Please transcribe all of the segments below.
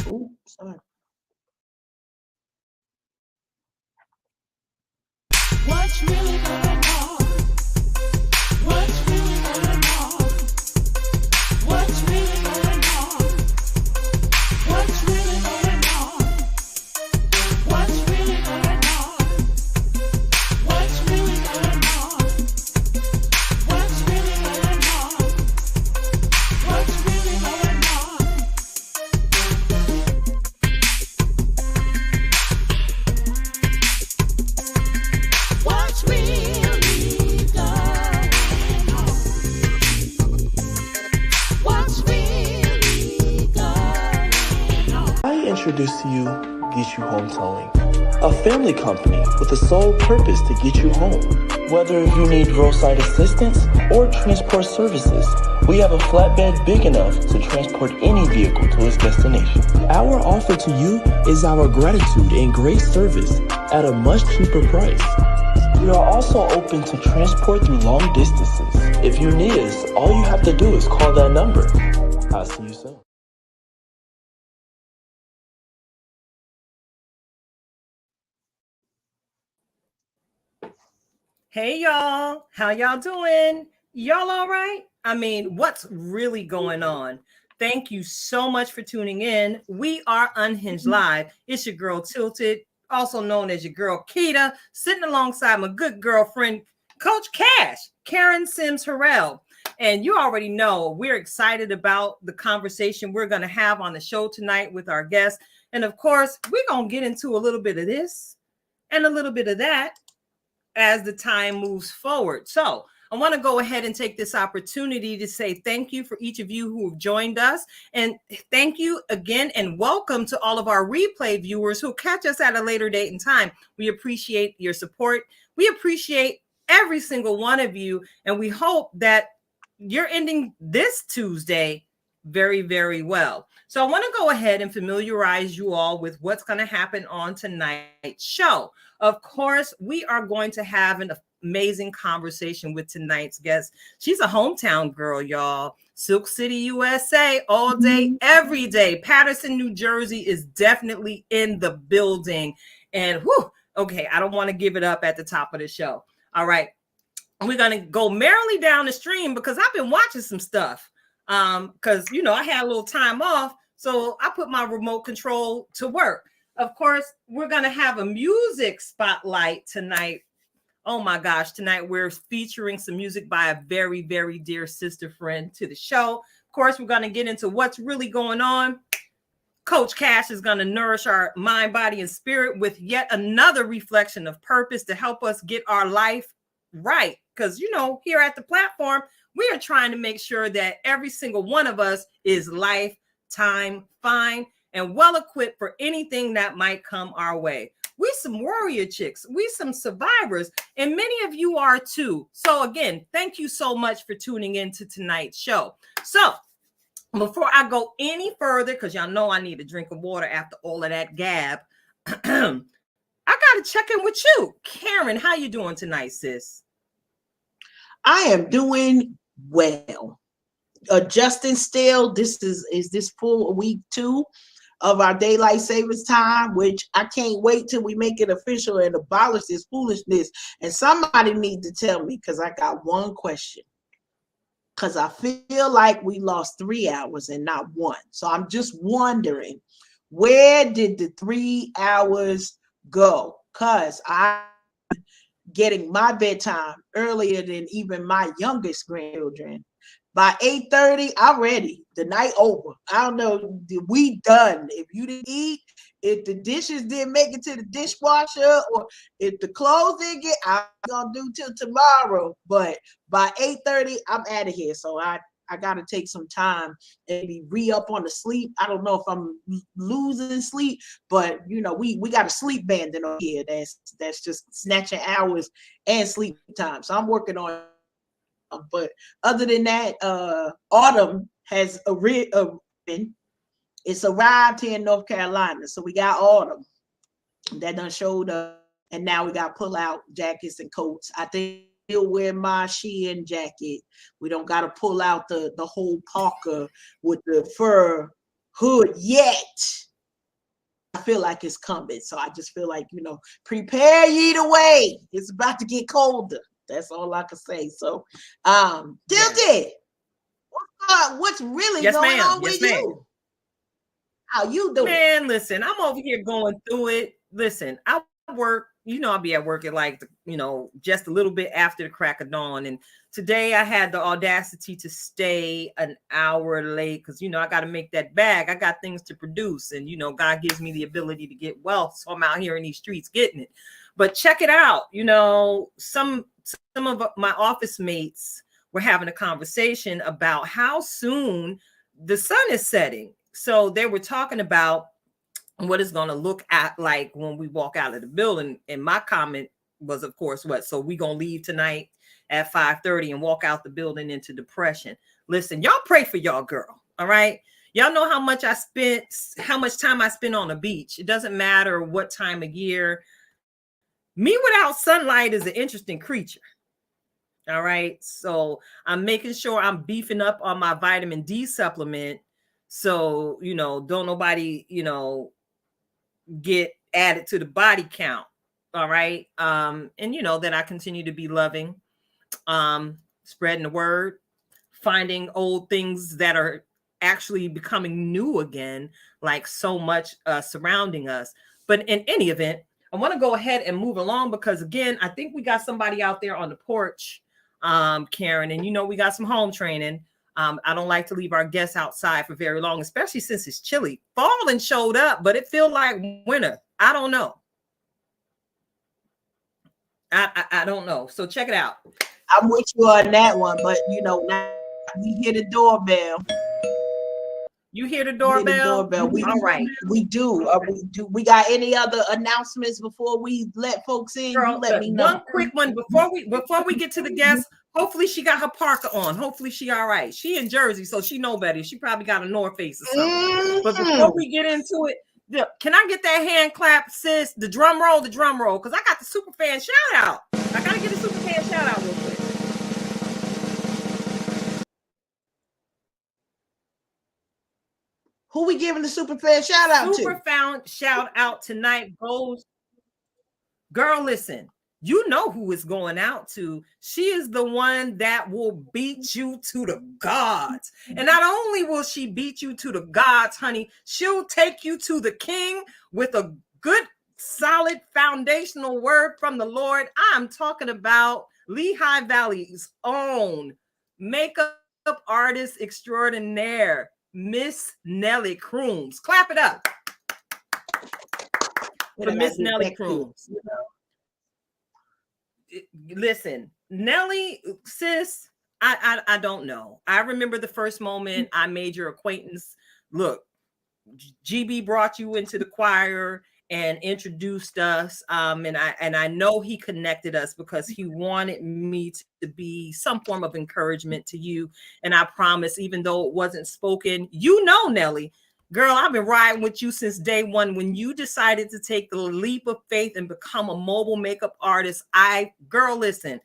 Ooh, sorry. What's really going on? What's really going on? What's really going on? What's really going on? What's really going on? What's really going on? What's really going on? What's really going on? What's really going on? What's really going on? I introduce to you Get You Home Towing, a family company with the sole purpose to get you home. Whether you need roadside assistance or transport services, we have a flatbed big enough to transport any vehicle to its destination. Our offer to you is our gratitude and great service at a much cheaper price. We are also open to transport through long distances. If you need us, all you have to do is call that number. I'll see you soon. Hey y'all, how y'all doing? Y'all all right? I mean, what's really going on? Thank you so much for tuning in. We are Unhinged Live. It's your girl Tilted, also known as your girl Keita, sitting alongside my good girlfriend, Coach Cash, Karen Sims Harrell. And you already know we're excited about the conversation we're going to have on the show tonight with our guests. And of course, we're going to get into a little bit of this and a little bit of that as the time moves forward. So I want to go ahead and take this opportunity to say thank you for each of you who have joined us. And thank you again and welcome to all of our replay viewers who catch us at a later date and time. We appreciate your support. We appreciate every single one of you. And we hope that you're ending this Tuesday very, very well. So I want to go ahead and familiarize you all with what's going to happen on tonight's show. Of course, we are going to have an amazing conversation with tonight's guest. She's a hometown girl, y'all. Silk City, USA, all day, every day. Paterson, New Jersey is definitely in the building. And whew, okay, I don't want to give it up at the top of the show. All right. We're going to go merrily down the stream because I've been watching some stuff. Because, you know, I had a little time off. So I put my remote control to work. Of course, we're going to have a music spotlight tonight. Oh my gosh, tonight we're featuring some music by a very, very dear sister friend to the show. Of course, we're going to get into what's really going on. Coach Cash is going to nourish our mind, body, and spirit with yet another reflection of purpose to help us get our life right. Because, you know, here at the platform, we are trying to make sure that every single one of us is lifetime fine and well equipped for anything that might come our way. We some warrior chicks, we some survivors, and many of you are too. So again, thank you so much for tuning in to tonight's show. So before I go any further, because y'all know I need a drink of water after all of that gab, I got to check in with you. Karen, how you doing tonight, sis? I am doing well. Adjusting still. This is this full week 2 of our daylight savings time, which I can't wait till we make it official and abolish this foolishness. And somebody need to tell me, because I got one question. Because I feel like we lost 3 hours and not 1. So I'm just wondering, where did the 3 hours go? Because I'm getting my bedtime earlier than even my youngest grandchildren. By 8:30, I'm ready. The night over. I don't know. We done. If you didn't eat, if the dishes didn't make it to the dishwasher, or if the clothes didn't get, I'm gonna do till tomorrow. But by 8:30, I'm out of here. So I gotta take some time and maybe re-up on the sleep. I don't know if I'm losing sleep, but you know, we got a sleep bandit on here that's just snatching hours and sleep time. So I'm working on. But other than that, autumn has arrived. It's arrived here in North Carolina. So we got autumn that done showed up, and now we got pull out jackets and coats. I think I'll still wear my Shein jacket. We don't got to pull out the whole parka with the fur hood yet. feel like it's coming. So I just feel like, prepare ye the way. It's about to get colder. That's all I can say. So, Tilted, what's really Yes, going ma'am. on Yes, with ma'am. you? How you doing? Man, listen, I'm over here going through it. Listen, I work, I'll be at work at like, just a little bit after the crack of dawn. And today I had the audacity to stay an hour late because, I got to make that bag. I got things to produce. And, God gives me the ability to get wealth. So I'm out here in these streets getting it. But check it out. Some of my office mates were having a conversation about how soon the sun is setting. So they were talking about what it's going to look at like when we walk out of the building. And my comment was, of course, what? So we going to leave tonight at 5:30 and walk out the building into depression. Listen, y'all pray for y'all girl. All right. Y'all know how much time I spent on the beach. It doesn't matter what time of year. Me without sunlight is an interesting creature. All right. So I'm making sure I'm beefing up on my vitamin D supplement. So, don't nobody, get added to the body count. All right. And that I continue to be loving, spreading the word, finding old things that are actually becoming new again, like so much surrounding us. But in any event, I want to go ahead and move along because again, I think we got somebody out there on the porch, Karen, and we got some home training. I don't like to leave our guests outside for very long, especially since it's chilly. Fall and showed up, but it feels like winter. I don't know. I don't know. So check it out. I'm with you on that one, but now we hear the doorbell. You hear the We hear doorbell? the doorbell. All right. We do. We got any other announcements before we let folks in? Girl, You let me know. one quick one before we get to the guests. Hopefully she got her parka on. Hopefully she all right. She in Jersey, so she know better. She probably got a North Face or something. But before we get into it, can I get that hand clap, sis? The drum roll, because I got the super fan shout out. I gotta get a super fan shout out real quick. Who we giving the super fan shout out to? Super fan shout out tonight goes, girl, listen. You know who it's going out to. She is the one that will beat you to the gods. And not only will she beat you to the gods, honey, she'll take you to the king with a good, solid, foundational word from the Lord. I'm talking about Lehigh Valley's own makeup artist extraordinaire, Miss Nellie Crooms. Clap it up for Miss Nellie Crooms. Listen, Nellie, sis, I don't know. I remember the first moment I made your acquaintance. Look, GB brought you into the choir and introduced us. And I know he connected us because he wanted me to be some form of encouragement to you. And I promise, even though it wasn't spoken, Nellie, girl, I've been riding with you since day one. When you decided to take the leap of faith and become a mobile makeup artist, girl, listen,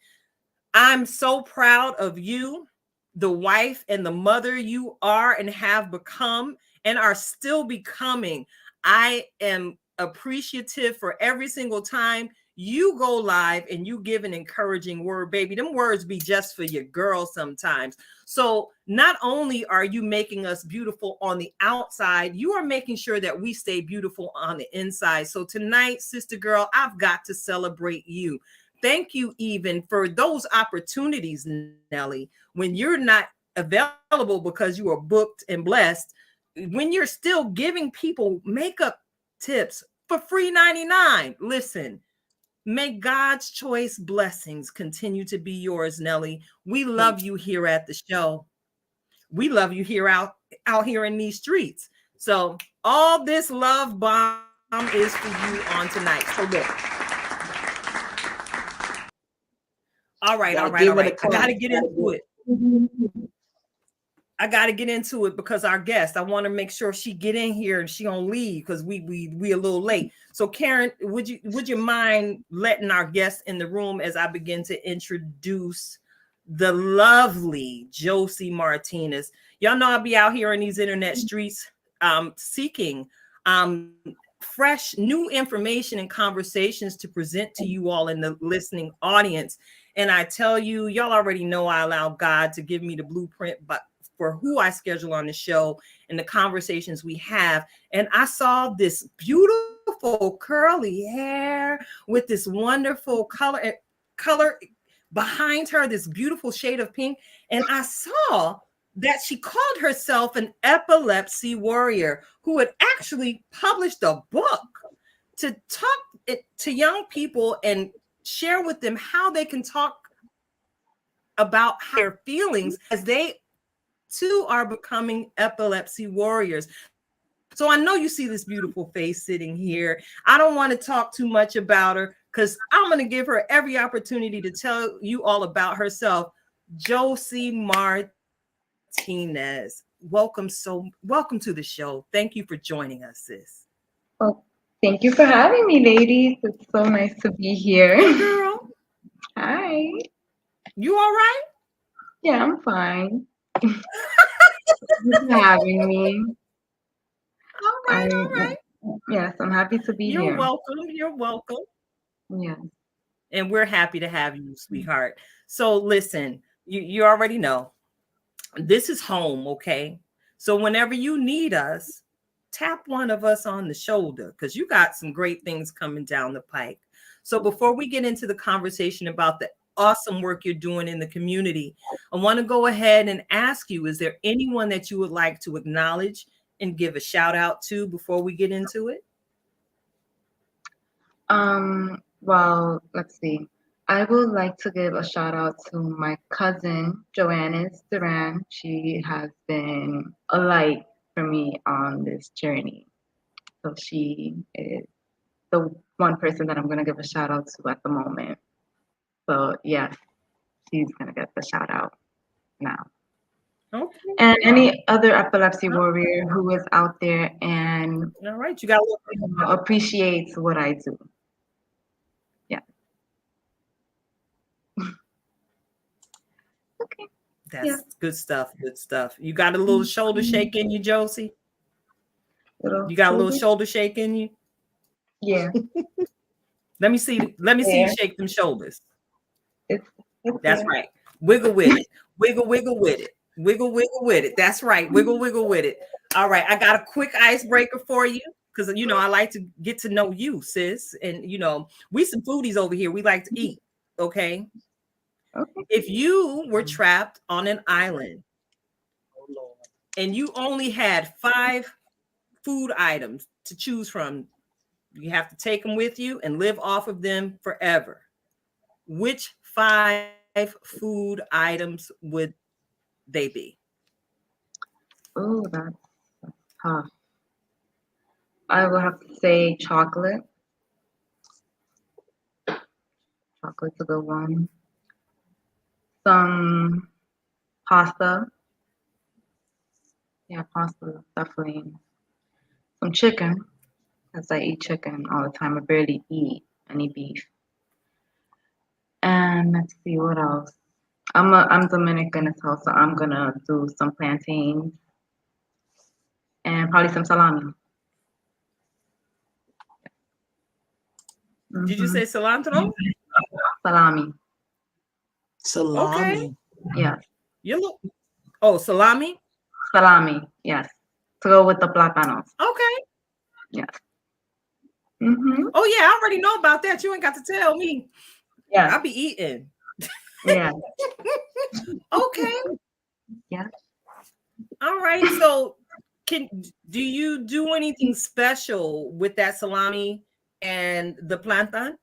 I'm so proud of you, the wife and the mother you are and have become and are still becoming. I am appreciative for every single time you go live and you give an encouraging word, baby. Them words be just for your girl sometimes. So not only are you making us beautiful on the outside, you are making sure that we stay beautiful on the inside. So tonight, sister girl, I've got to celebrate you. Thank you even for those opportunities, Nellie, when you're not available because you are booked and blessed, when you're still giving people makeup tips for free 99. Listen, may God's choice blessings continue to be yours, Nellie. We love you here at the show. We love you here out here in these streets. So all this love bomb is for you on tonight. So look. All right. I got to get into it. I got to get into it because our guest, I want to make sure she get in here and she don't leave because we a little late. So Karen, would you mind letting our guest in the room as I begin to introduce the lovely Josie Martinez? Y'all know I'll be out here in these internet streets seeking fresh new information and conversations to present to you all in the listening audience. And I tell you, y'all already know I allow God to give me the blueprint, but for who I schedule on the show and the conversations we have. And I saw this beautiful curly hair with this wonderful color behind her, this beautiful shade of pink. And I saw that she called herself an epilepsy warrior who had actually published a book to talk to young people and share with them how they can talk about their feelings as they too are becoming epilepsy warriors. So I know you see this beautiful face sitting here. I don't want to talk too much about her because I'm going to give her every opportunity to tell you all about herself. Josie Martinez, welcome to the show. Thank you for joining us, sis. Well, thank you for having me, ladies. It's so nice to be here. Hey, girl. Hi. You all right? Yeah, I'm fine. Thank you for having me. All right. Yes, I'm happy to be You're here. welcome. You're welcome. Yeah. And we're happy to have you, sweetheart. So listen, you already know this is home, okay? So whenever you need us, tap one of us on the shoulder because you got some great things coming down the pike. So before we get into the conversation about the awesome work you're doing in the community, I want to go ahead and ask you, is there anyone that you would like to acknowledge and give a shout out to before we get into it? Well, let's see. I would like to give a shout out to my cousin, Joannis Duran. She has been a light for me on this journey. So she is the one person that I'm going to give a shout out to at the moment. So, yes, she's going to get the shout out now. Okay. And any other epilepsy warrior who is out there and All right. You got a little appreciates what I do. Yeah. Okay. That's Yeah. good stuff. Good stuff. You got a little shoulder shake in you, Josie? Little You got a little shoulder? shoulder shake in you? Yeah. Let me see you Yeah. shake them shoulders. It's That's there. right. Wiggle with it. Wiggle with it. Wiggle with it. That's right. Wiggle with it. All right. I got a quick icebreaker for you because I like to get to know you, sis. And we some foodies over here. We like to eat. Okay. Okay. If you were trapped on an island and you only had 5 food items to choose from, you have to take them with you and live off of them forever. Which 5 food items would they be? Oh, that's tough. I will have to say chocolate. Chocolate's a good one. Some pasta. Yeah, pasta, definitely. Some chicken, because I eat chicken all the time. I barely eat any beef. And let's see what else. I'm Dominican as well, so I'm gonna do some plantains and probably some salami. Did you Mhm. say cilantro? Salami? Salami. Yeah, Salami? salami. Yes, to go with the plátanos. Okay. Yes. Mhm. Oh yeah, I already know about that. You ain't got to tell me. Yeah. I'll be eating. Yeah. Okay. Yeah. All right. So do you do anything special with that salami and the plantain?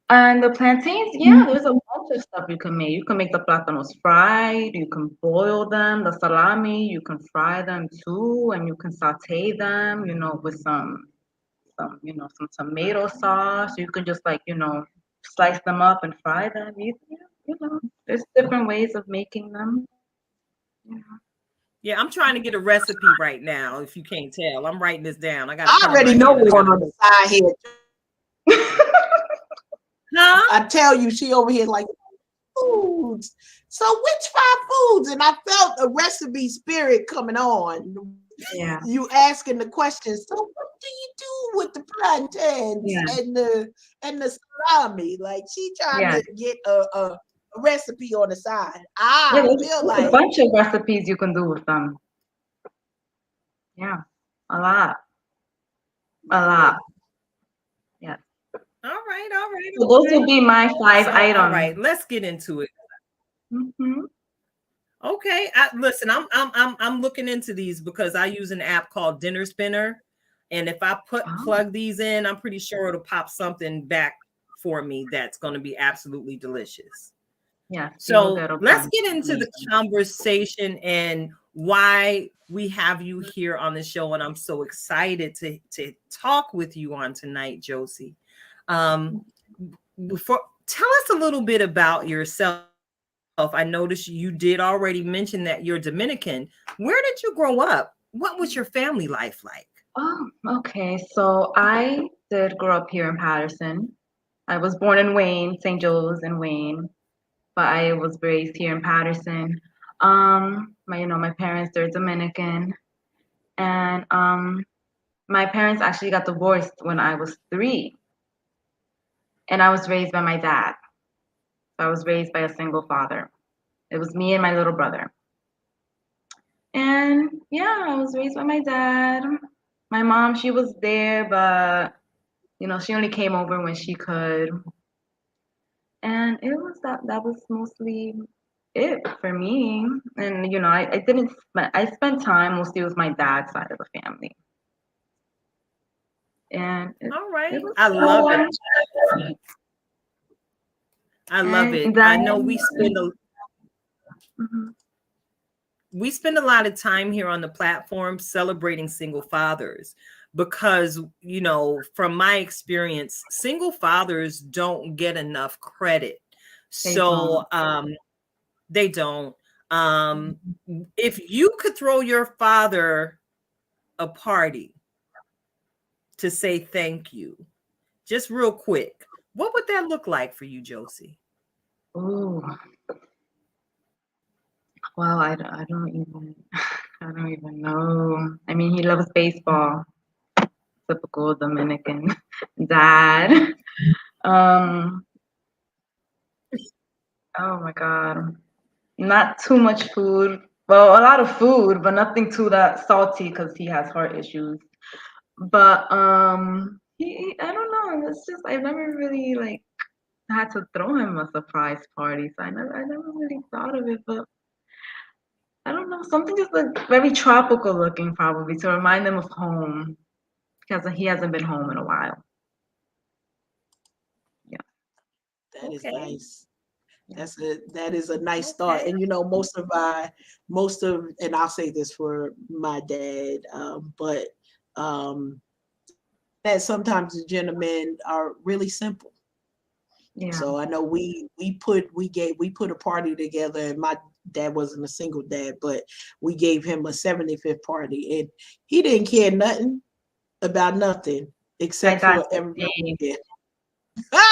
And the plantains, yeah, there's a bunch of stuff you can make. You can make the plátanos fried, you can boil them, the salami, you can fry them too, and you can saute them, with some tomato sauce. You can just slice them up and fry them. There's different ways of making them. Yeah, I'm trying to get a recipe right now. If you can't tell, I'm writing this down. I got. I already know what's going on the side here. Huh? I tell you, she over here like foods. So which 5 foods? And I felt a recipe spirit coming on. Yeah. You asking the question. So what do you with the plantains Yeah, and the salami. Like she trying yeah, to get a recipe on the side. yeah. I feel There's a like bunch of recipes you can do with them. Yeah, a lot, a yeah. lot. Yeah. All right, So those will okay. be my 5 So, all items. right, let's get into it. Hmm. Okay, listen, I'm looking into these because I use an app called Dinner Spinner, and if I put Oh, plug these in, I'm pretty sure it'll pop something back for me that's going to be absolutely delicious. yes, you will So get a let's bunch. get into the Amazing. conversation and why we have you here on the show, and I'm so excited to talk with you on tonight, Josie. Um, before tell us a little bit about yourself. I noticed you did already mention that you're Dominican. Where did you grow up? What was your family life like? Oh, okay. So I did grow up here in Patterson. I was born in Wayne, St. Joe's in Wayne, but I was raised here in Patterson. My parents, they're Dominican, and my parents actually got divorced when I was 3, and I was raised by my dad. So I was raised by a single father. It was me and my little brother. And yeah, I was raised by my dad. My mom, she was there, but she only came over when she could. And it was that was mostly it for me. And I didn't spend I spent time mostly with my dad's side of the family. And All it right. was I love it. fun. I love And it. I know then mhm. we spend a lot of time here on the platform celebrating single fathers because, from my experience, single fathers don't get enough credit. They don't. So they don't. Um, if you could throw your father a party to say thank you, just real quick, what would that look like for you, Josie? Ooh, well, I don't even know. I mean, he loves baseball, typical Dominican dad. Um, oh my God. Not too much food. Well, a lot of food, but nothing too that salty because he has heart issues. But I don't know. It's just I've never really like had to throw him a surprise party, so I never really thought of it. But I don't know, something just like very tropical looking, probably to remind him of home because he hasn't been home in a while. Yeah, That is Okay. nice. yeah, That is a nice start. Okay. And most of and I'll say this for my dad, but um that sometimes the gentlemen are really simple. yeah. So I know we put a party together, and my dad wasn't a single dad, but we gave him a 75th party, and he didn't care nothing about nothing My except dad's for the everybody same. there.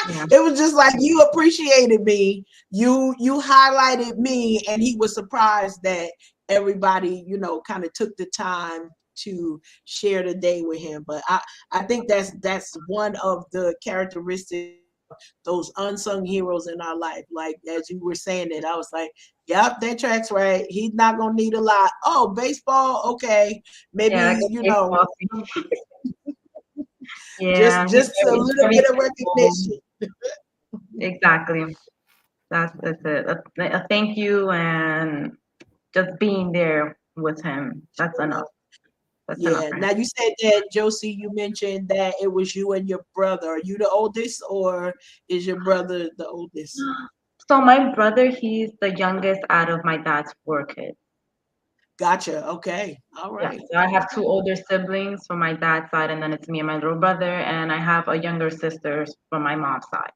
Yeah, It was just like you appreciated me, you highlighted me, and he was surprised that everybody, kind of took the time to share the day with him. But I think that's one of the characteristics, those unsung heroes in our life. Like as you were saying it, I was like, yep, that tracks right. He's not gonna need a lot. Oh, baseball, okay. yeah, like Maybe, a baseball thing. Yeah, just a he's little very bit of simple. recognition. Exactly. That's it. A thank you and just being there with him. That's enough. That's enough Yeah. for him. Now you said that, Josie, you mentioned that it was you and your brother. Are you the oldest, or is your brother the oldest? So my brother, he's the youngest out of my dad's 4 kids. Gotcha. Okay. All Yeah. right. So I have two Okay. older siblings from my dad's side, and then it's me and my little brother, and I have a younger sister from my mom's side.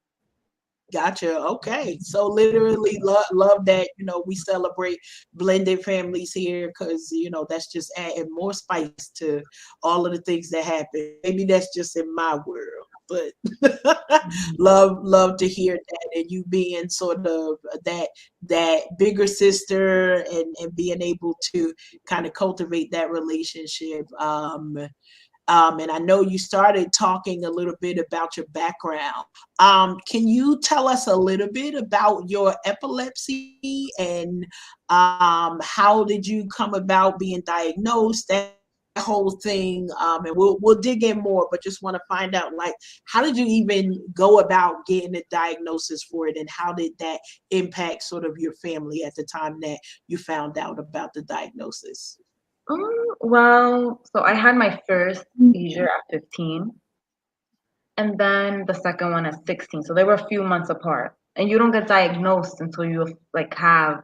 Gotcha. Okay. So literally love that, we celebrate blended families here because, that's just adding more spice to all of the things that happen. Maybe that's just in my world, but Mhm. love to hear that, and you being sort of that bigger sister, and being able to kind of cultivate that relationship. And I know you started talking a little bit about your background. Can you tell us a little bit about your epilepsy and how did you come about being diagnosed? That whole thing, and we'll dig in more, but just want to find out, like, how did you even go about getting a diagnosis for it, and how did that impact sort of your family at the time that you found out about the diagnosis? Well, so I had my first seizure at 15, and then the second one at 16. So they were a few months apart. And you don't get diagnosed until you like have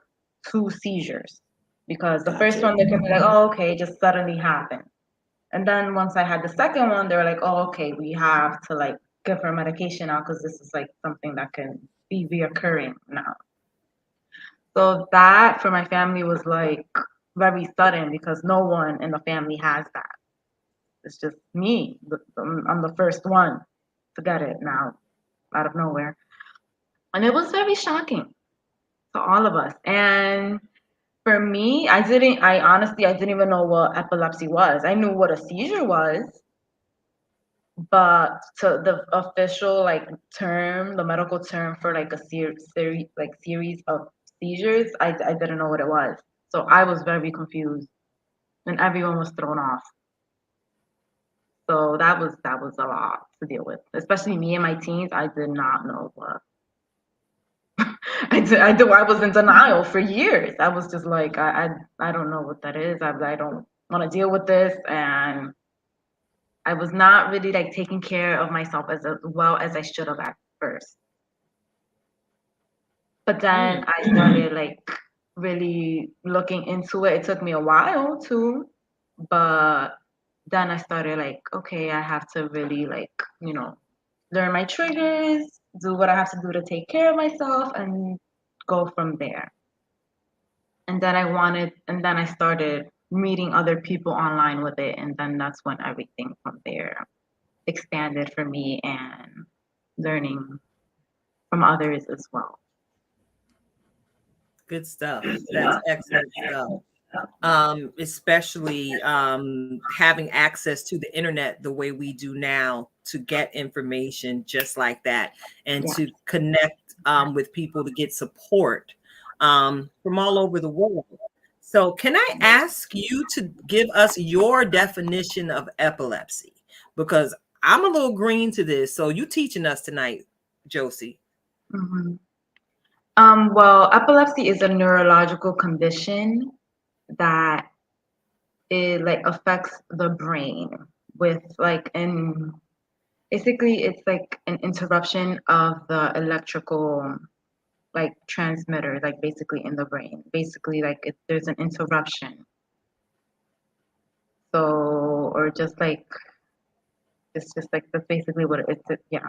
two seizures. Because the first Gotcha. one they can be like, oh, okay, it just suddenly happened. And then once I had the second one, they were like, oh, okay, we have to like give her medication now because this is like something that can be reoccurring now. So that for my family was like very sudden because no one in the family has that. It's just me. I'm the first one to get it now out of nowhere. And it was very shocking to all of us. And for me, I honestly, I didn't even know what epilepsy was. I knew what a seizure was, but to the official like term, the medical term for like a series of seizures, I didn't know what it was. So I was very confused and everyone was thrown off. So that was a lot to deal with, especially me in my teens. I did not know what I was in denial for years. I was just like, I don't know what that is. I don't want to deal with this, and I was not really like taking care of myself as well as I should have at first. But then I started like really looking into it. It took me a while too, but then I started like, okay, I have to really like, learn my triggers, do what I have to do to take care of myself, and go from there. And then I started meeting other people online with it, and then that's when everything from there expanded for me and learning from others as well. Good stuff. That's excellent stuff. Especially having access to the internet the way we do now to get information just like that, and Yeah. to connect with people to get support from all over the world. So, can I ask you to give us your definition of epilepsy? Because I'm a little green to this. So, you teaching us tonight, Josie. hmm well, epilepsy is a neurological condition that it like affects the brain with like an basically it's like an interruption of the electrical like transmitter like basically in the brain. Basically like if there's an interruption. So or just like it's just like that's basically what yeah.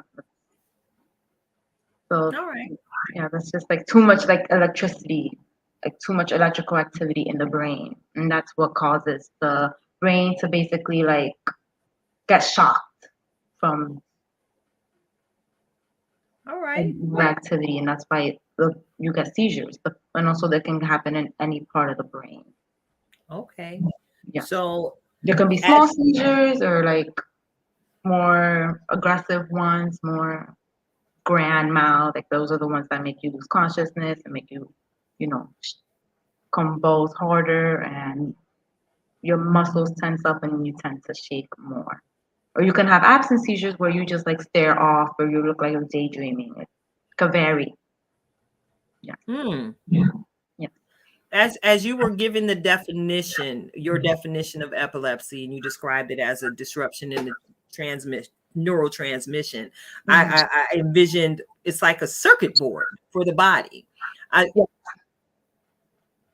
So All right. yeah, that's just like too much like electricity, like too much electrical activity in the brain. And that's what causes the brain to basically like get shocked from All right. the activity. And that's why you get seizures. And also that can happen in any part of the brain. Okay. Yeah. So, There can be as small seizures or like more aggressive ones, more grand mal. Like those are the ones that make you lose consciousness and make you, you know, convulse harder and your muscles tense up and you tend to shake more. Or you can have absent seizures where you just like stare off or you look like you're daydreaming. It can vary. Yeah. hmm, Yeah. as you were giving the definition, your definition of epilepsy, and you described it as a disruption in the neurotransmission, Mhm. I envisioned it's like a circuit board for the body. I Yeah.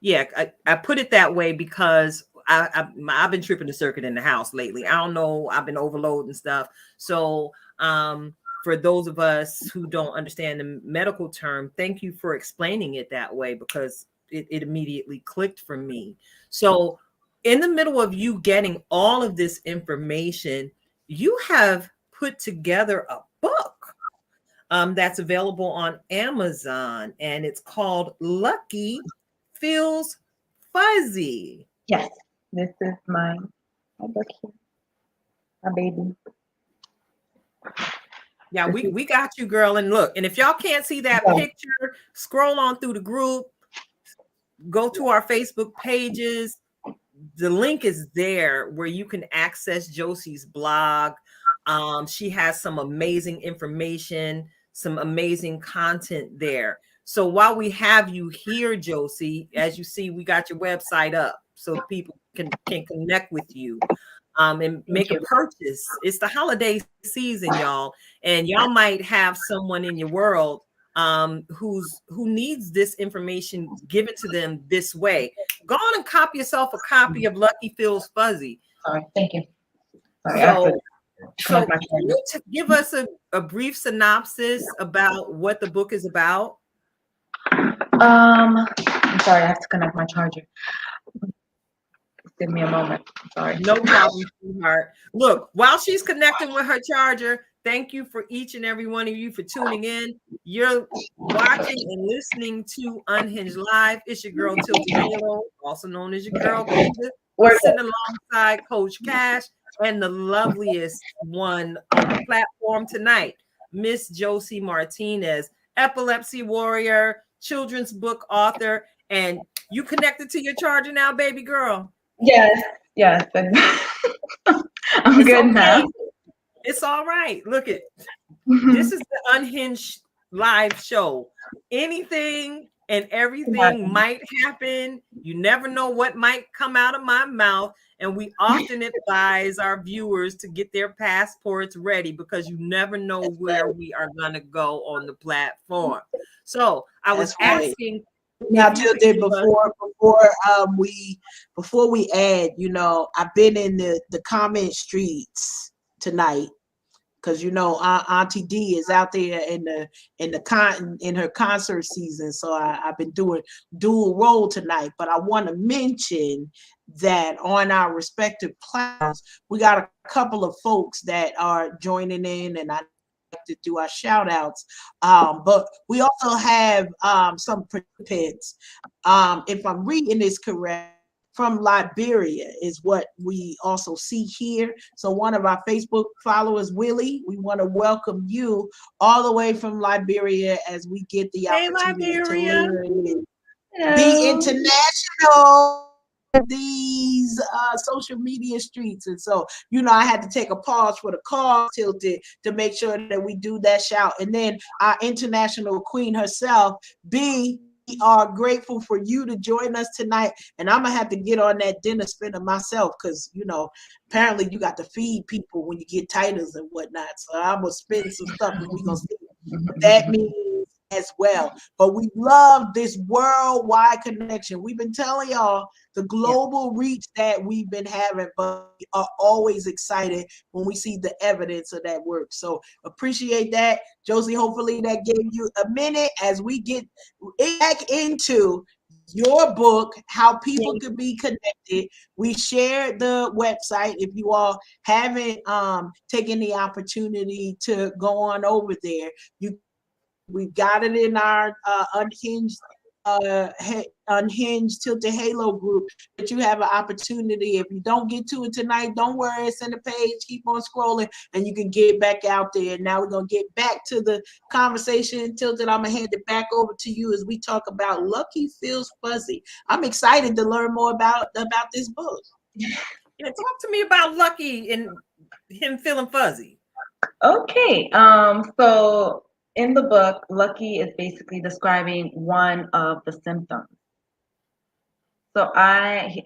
Yeah, I put it that way because I've been tripping the circuit in the house lately. I don't know. I've been overloading stuff. So for those of us who don't understand the medical term, thank you for explaining it that way because it immediately clicked for me. So in the middle of you getting all of this information, you have put together a book that's available on Amazon, and it's called Lucky Feels Fuzzy. Yes. This is my book here. My baby. Yeah, we got you, girl. And look, and if y'all can't see that Yeah. picture, scroll on through the group, go to our Facebook pages. The link is there where you can access Josie's blog. She has some amazing information, some amazing content there. So while we have you here, Josie, as you see, we got your website up so people can connect with you and make a you. purchase. It's the holiday season, y'all, and y'all might have someone in your world who needs this information given to them this way. Go on and copy yourself a copy of Lucky Feels Fuzzy. Sorry. Thank you. Sorry. I have to So connect my can charger. you give us a brief synopsis about what the book is about? I'm sorry. I have to connect my charger. Give me a moment. I'm sorry. No problem, sweetheart. Look, while she's connecting with her charger, thank you for each and every one of you for tuning in. You're watching and listening to Unhinged Live. It's your girl Tilted Halo, also known as your girl Glenda. Where Sitting alongside Coach Cash and the loveliest one on the platform tonight, Miss Josie Martinez, epilepsy warrior, children's book author, and you connected to your charger now, baby girl. Yes. Yes. I'm It's good okay. now. It's all right. Look at this is the Unhinged live show. Anything and everything might happen. You never know what might come out of my mouth. And we often advise our viewers to get their passports ready because you never know where we are going to go on the platform. So I was That's right. asking Now, if you could Tilted, give us- before we add, I've been in the comment streets tonight because Auntie D is out there in her concert season. So I've been doing dual role tonight. But I want to mention that on our respective platforms, we got a couple of folks that are joining in, and I like to do our shout outs. But we also have some participants. If I'm reading this correct, from Liberia is what we also see here. So one of our Facebook followers, Willie, we want to welcome you all the way from Liberia as we get the Hey, opportunity Liberia. to learn the Hello. international these social media streets. And so, I had to take a pause for the call, Tilted, to make sure that we do that shout. And then our international queen herself, B, we are grateful for you to join us tonight. And I'm gonna have to get on that dinner spinner myself because apparently you got to feed people when you get titles and whatnot. So I'm gonna spin some stuff and we're gonna see what that means as well. But we love this worldwide connection. We've been telling y'all the global reach that we've been having, but we are always excited when we see the evidence of that work. So appreciate that. Josie, hopefully that gave you a minute as we get back into your book, how people could be connected. We shared the website. If you all haven't taken the opportunity to go on over there, we've got it in our Unhinged Tilted Halo group, that you have an opportunity. If you don't get to it tonight, don't worry, it's in the page, keep on scrolling and you can get back out there. Now we're gonna get back to the conversation. Tilted, I'm gonna hand it back over to you as we talk about Lucky Feels Fuzzy. I'm excited to learn more about this book. Yeah, talk to me about Lucky and him feeling fuzzy. Okay. So in the book, Lucky is basically describing one of the symptoms.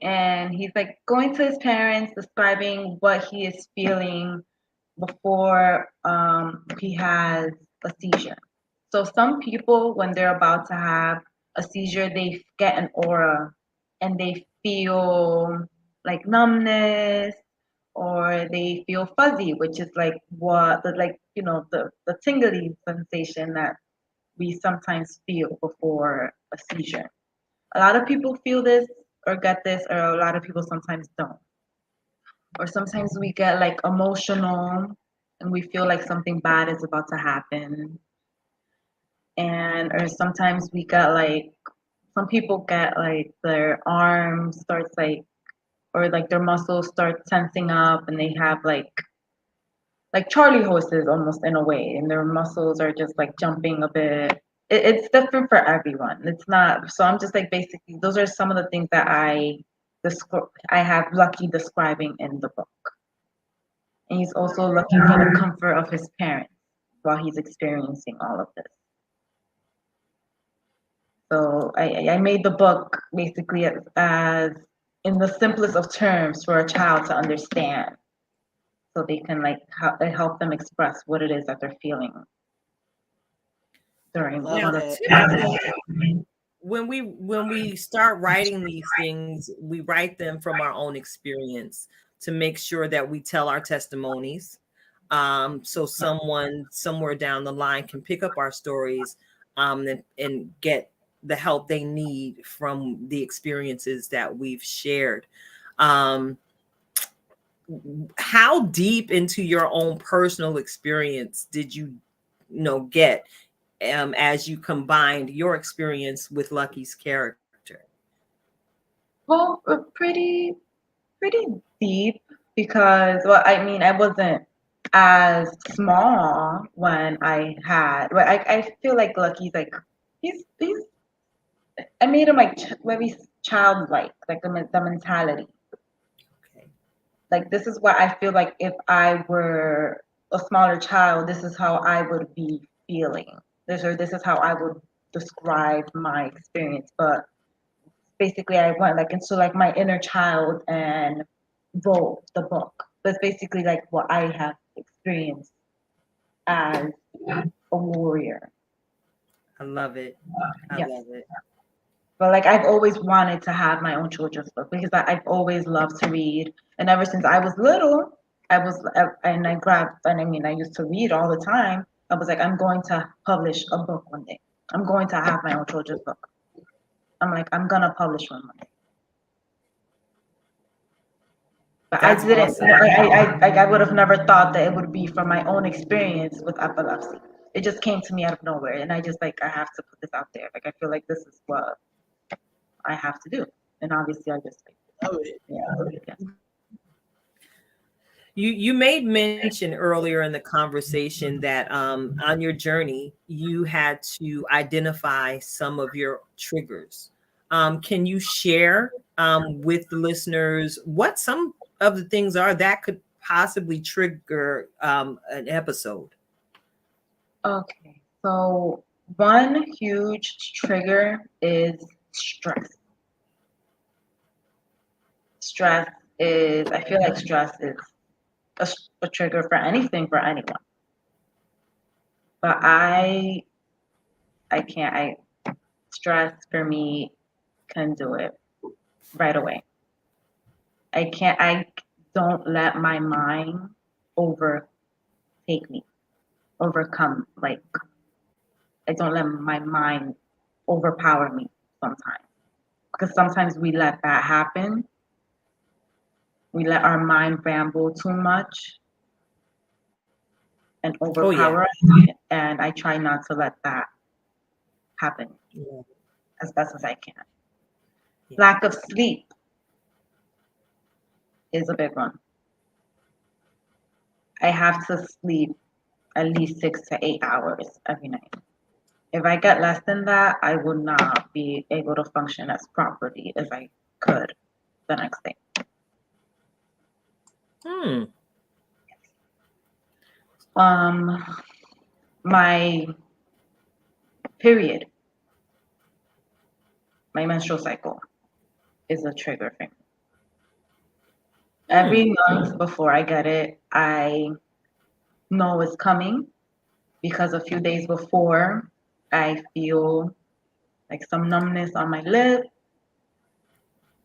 And he's like going to his parents, describing what he is feeling before he has a seizure. So some people, when they're about to have a seizure, they get an aura and they feel like numbness or they feel fuzzy, which is like the tingly sensation that we sometimes feel before a seizure. A lot of people feel this or get this, or a lot of people sometimes don't. Or sometimes we get like emotional and we feel like something bad is about to happen. And or sometimes we get like some people get like their arms starts like or like their muscles start tensing up and they have like like Charlie horses almost in a way, and their muscles are just like jumping a bit. It's different for everyone. It's not. So I'm just like basically those are some of the things that I have Lucky describing in the book. And he's also looking for the comfort of his parents while he's experiencing all of this. So I made the book basically as in the simplest of terms for a child to understand, so they can like help them express what it is that they're feeling during Love Now, one of that. typically, when we start writing these things, we write them from our own experience to make sure that we tell our testimonies. So someone somewhere down the line can pick up our stories and get the help they need from the experiences that we've shared. Um, how deep into your own personal experience did you get as you combined your experience with Lucky's character? well, pretty deep because well, I mean, I wasn't as small when I had. But I feel like Lucky's like he's. I made him like very childlike, like the mentality. Okay. Like this is what I feel like if I were a smaller child, this is how I would be feeling. This is how I would describe my experience. But basically I went like into like my inner child and wrote the book. That's basically like what I have experienced as a warrior. I love it. I Yes. love it. But like I've always wanted to have my own children's book because I've always loved to read, and ever since I was little, and I grabbed and I mean I used to read all the time. I was like, I'm going to publish a book one day. I'm going to have my own children's book. I'm like, I'm gonna publish one day. But I That's didn't. awesome. I would have never thought that it would be from my own experience with epilepsy. It just came to me out of nowhere, and I just like I have to put this out there. Like I feel like this is what I have to do, and obviously I just like Love it. yeah. You made mention earlier in the conversation that on your journey you had to identify some of your triggers. Can you share with the listeners what some of the things are that could possibly trigger an episode? Okay, so one huge trigger is stress. Stress is, I feel like stress is a trigger for anything for anyone. But I can't, stress for me can do it right away. I don't let my mind overtake me, overcome, like, I don't let my mind overpower me sometimes. Because sometimes we let that happen. We let our mind ramble too much and Oh yeah. overpower us. And I try not to let that happen Yeah. as best as I can. Yeah. Lack of sleep is a big one. I have to sleep at least 6 to 8 hours every night. If I get less than that, I will not be able to function as properly as I could the next day. Hmm. My period, my menstrual cycle is a trigger for me. Every month before I get it, I know it's coming because a few days before I feel like some numbness on my lip,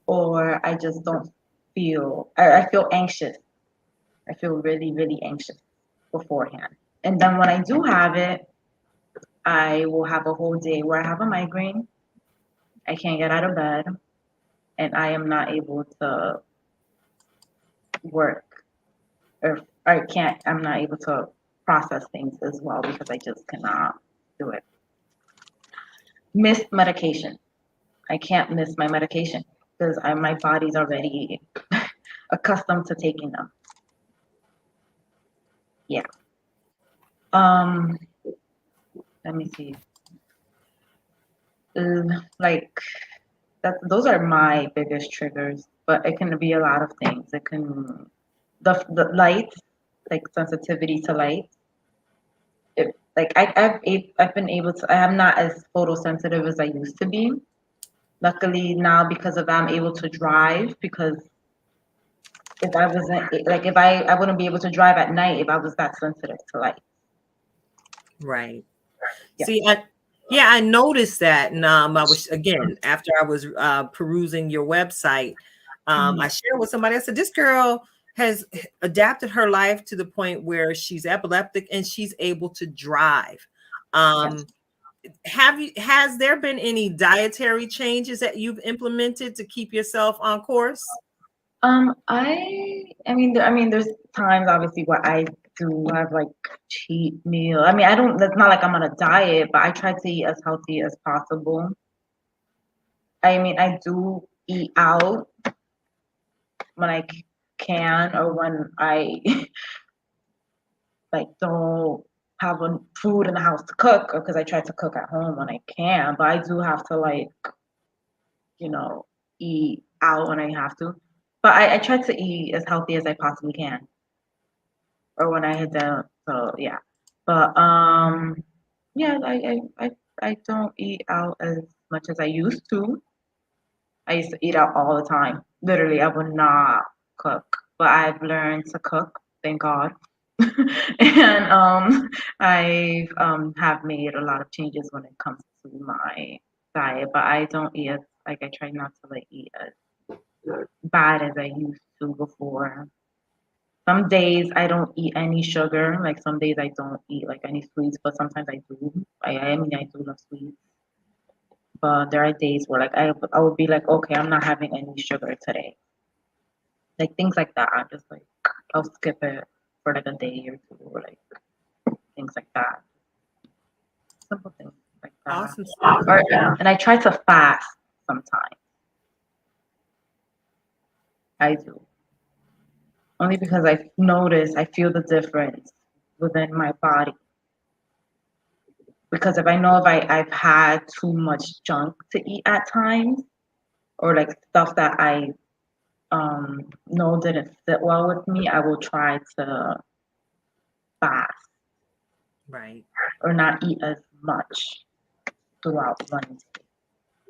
or I just don't feel, I feel anxious. I feel really, really anxious beforehand. And then when I do have it, I will have a whole day where I have a migraine. I can't get out of bed, and I am not able to work, or I'm not able to process things as well because I just cannot do it. Missed medication. I can't miss my medication because my body's already accustomed to taking them. Yeah. Um, let me see. Like that. Those are my biggest triggers, but it can be a lot of things. It can the light, like sensitivity to light. Like I've been able to. I am not as photosensitive as I used to be. Luckily now, because of that, I'm able to drive. Because if I wasn't like if I wouldn't be able to drive at night if I was that sensitive to light. Right. Yeah. See, I noticed that, and I was again after I was perusing your website, I shared with somebody. I said, "This girl has adapted her life to the point where she's epileptic and she's able to drive." Yes. Has there been any dietary changes that you've implemented to keep yourself on course? There's times obviously where I do have like cheat meal. I don't. That's not like I'm on a diet, but I try to eat as healthy as possible. I do eat out when I can, or when I like don't have food in the house to cook, or because I try to cook at home when I can. But I do have to you know eat out when I have to. But I try to eat as healthy as I possibly can, or when I hit the so yeah. But yeah, I don't eat out as much as I used to. I used to eat out all the time. Literally, I would not cook, but I've learned to cook, thank God. And I've have made a lot of changes when it comes to my diet, but I don't eat as like I try not to eat as bad as I used to before. Some days I don't eat any sugar. Like some days I don't eat like any sweets, but sometimes I do. I do love sweets. But there are days where I would be like, okay, I'm not having any sugar today. Like things like that. I'm just like I'll skip it for like a day or two, or like things like that. Simple things like that. Awesome stuff. Or and I try to fast sometimes. I do. Only because I've noticed I feel the difference within my body. Because if I know I've had too much junk to eat at times, or like stuff that I know didn't sit well with me, I will try to fast Right. or not eat as much throughout one day.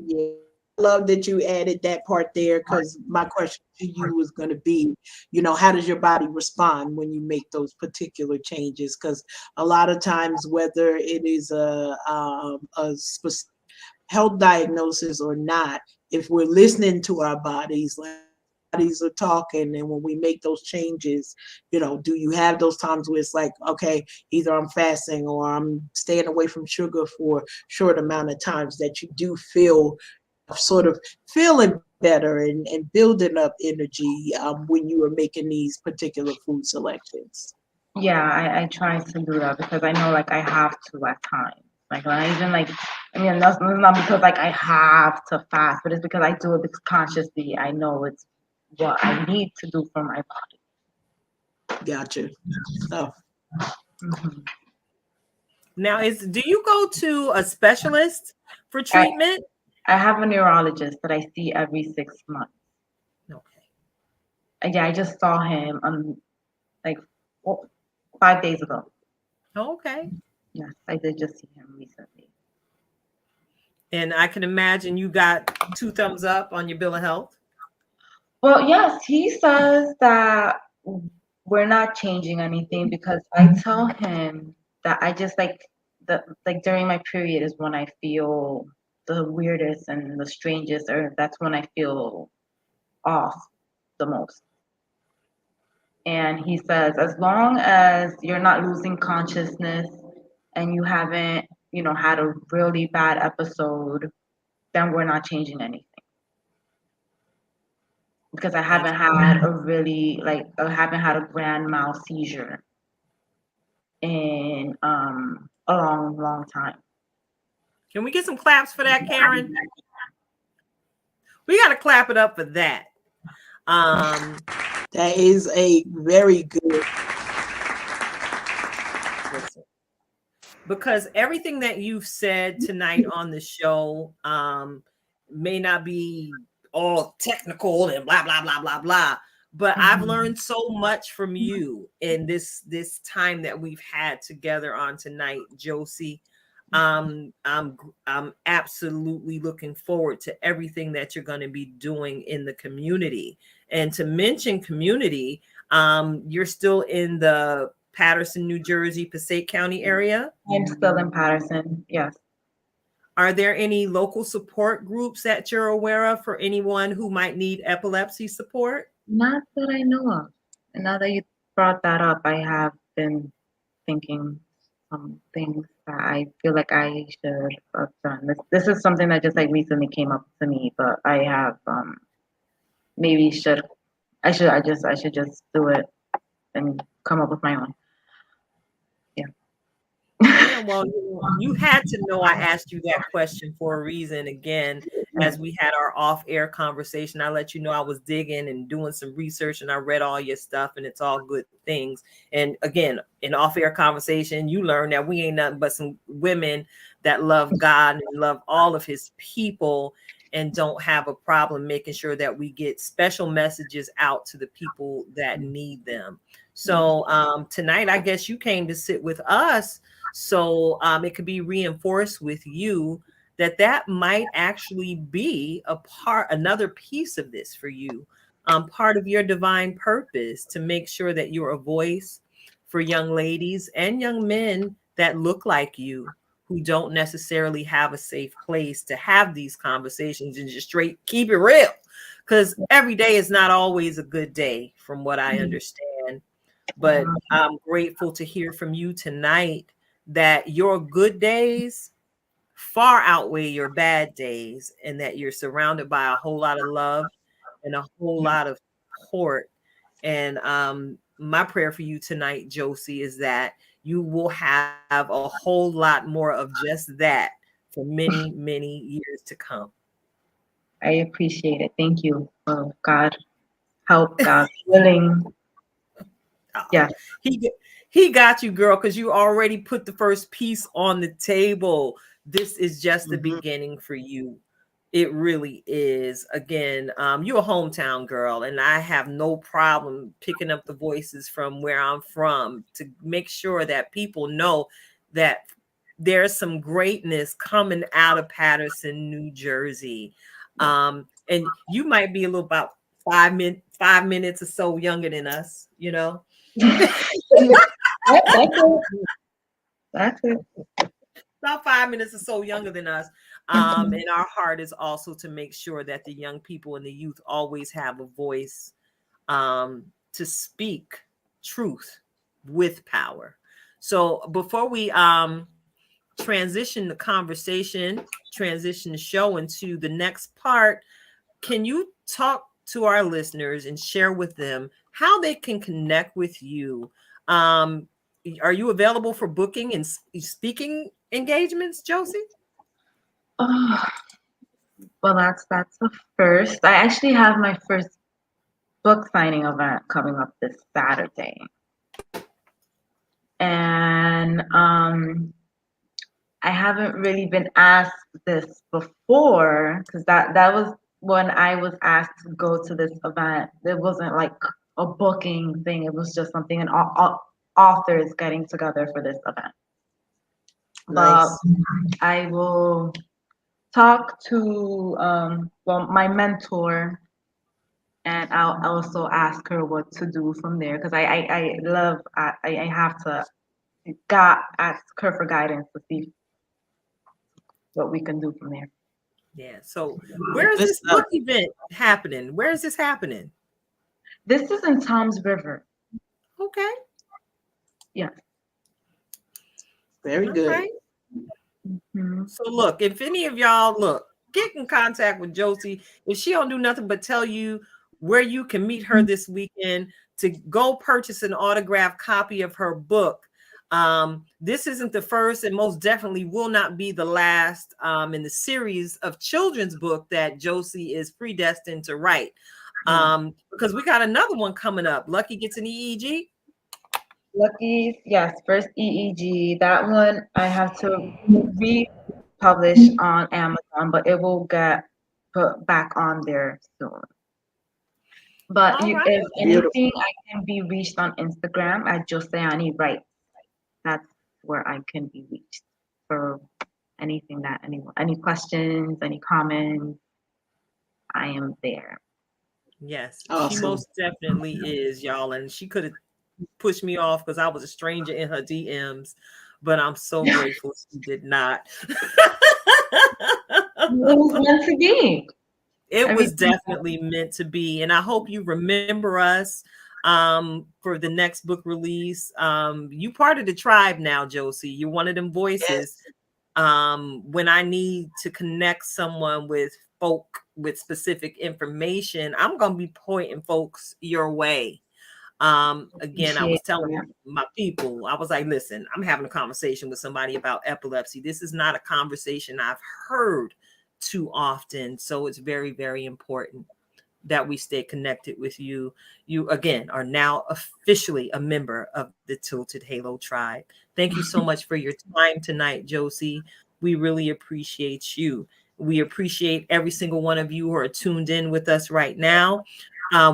Yeah, I love that you added that part there, because my question to you was going to be, how does your body respond when you make those particular changes? Because a lot of times, whether it is a specific health diagnosis or not, if we're listening to our bodies, like bodies are talking, and when we make those changes, do you have those times where it's like, okay, either I'm fasting or I'm staying away from sugar for short amount of times, that you do feel sort of feeling better and building up energy when you are making these particular food selections? Yeah, I try to do that because I know I have to at times. Like when I even that's not because I have to fast, but it's because I do it because consciously I know it's what I need to do for my Gotcha. Oh, body. Now, do you go to a specialist for I, treatment? I have a neurologist that I see every 6 months. Okay. Yeah, I just saw him like 5 days ago. Okay. Yes, I did just see him recently. And I can imagine you got 2 thumbs up on your bill of health. Well, yes, he says that we're not changing anything because I tell him that I just during my period is when I feel the weirdest and the strangest, or that's when I feel off the most. And he says, as long as you're not losing consciousness and you haven't, had a really bad episode, then we're not changing anything. Because I haven't had I haven't had a grand mal seizure in a long, long time. Can we get some claps for that, Karen? We got to clap it up for that. that is a very good. because everything that you've said tonight on the show may not be all technical and blah blah blah blah blah, but I've learned so much from you in this time that we've had together on tonight, Josie. I'm absolutely looking forward to everything that you're going to be doing in the community. And to mention community, you're still in the Patterson, New Jersey, Passaic County area. I'm still in Patterson. Yes. Are there any local support groups that you're aware of for anyone who might need epilepsy support? Not that I know of. And now that you brought that up, I have been thinking some things that I feel like I should have done. This is something that just like recently came up to me, but I have maybe I should just do it and come up with my own. Yeah. Yeah, well, you had to know I asked you that question for a reason. Again, as we had our off-air conversation, I let you know I was digging and doing some research, and I read all your stuff, and it's all good things. And again, in off-air conversation, you learn that we ain't nothing but some women that love God and love all of His people, and don't have a problem making sure that we get special messages out to the people that need them. So tonight, I guess you came to sit with us, so it could be reinforced with you that might actually be another piece of this for you, part of your divine purpose, to make sure that you're a voice for young ladies and young men that look like you, who don't necessarily have a safe place to have these conversations and just straight keep it real. Because every day is not always a good day, from what I understand. But I'm grateful to hear from you tonight that your good days far outweigh your bad days, and that you're surrounded by a whole lot of love and a whole lot of support. And my prayer for you tonight, Josie, is that you will have a whole lot more of just that for many, many years to come. I appreciate it. Thank you. Oh, God help, God willing. Yeah. He got you, girl, because you already put the first piece on the table. This is just the beginning for you. It really is. Again, you're a hometown girl, and I have no problem picking up the voices from where I'm from to make sure that people know that there's some greatness coming out of Patterson, New Jersey. And you might be a little about 5 minutes or so younger than us, you know. That's it. About 5 minutes or so younger than us. And our heart is also to make sure that the young people and the youth always have a voice to speak truth with power. So before we transition the conversation, transition the show into the next part, can you talk to our listeners and share with them how they can connect with you? Are you available for booking and speaking engagements, Josie? Oh, well, that's the first. I actually have my first book signing event coming up this Saturday, and I haven't really been asked this before, because that was when I was asked to go to this event. It wasn't like a booking thing. It was just something an authors getting together for this event. Nice. But I will talk to my mentor, and I'll also ask her what to do from there, because I have to ask her for guidance to see what we can do from there. Yeah. So where is this book event happening? Where is this happening? This is in Tom's River. Okay. Yeah. Very All good. right. So look, if any of y'all get in contact with Josie. If she don't do nothing but tell you where you can meet her this weekend to go purchase an autographed copy of her book. This isn't the first, and most definitely will not be the last in the series of children's book that Josie is predestined to write. Because we got another one coming up. Lucky gets an EEG. Lucky's, yes, first EEG. That one I have to republish on Amazon, but it will get put back on there soon. But All you, right. if Beautiful. anything, I can be reached on Instagram at Josiani Wright. That's where I can be reached for anything that anyone, any questions, any comments. I am there. Yes, she Awesome. most definitely is, y'all. And she could have pushed me off because I was a stranger in her DMs, but I'm so grateful she did not. It was meant to be. It was Everything. definitely meant to be. And I hope you remember us for the next book release. You part of the tribe now, Josie. You're one of them voices. Yes. When I need to connect someone with folk with specific information, I'm gonna be pointing folks your way. Again, I Appreciate was telling that. my people, I was like, listen, I'm having a conversation with somebody about epilepsy. This is not a conversation I've heard too often. So it's very, very important that we stay connected with you. You, again, are now officially a member of the Tilted Halo tribe. Thank you so much for your time tonight, Josie. We really appreciate you. We appreciate every single one of you who are tuned in with us right now.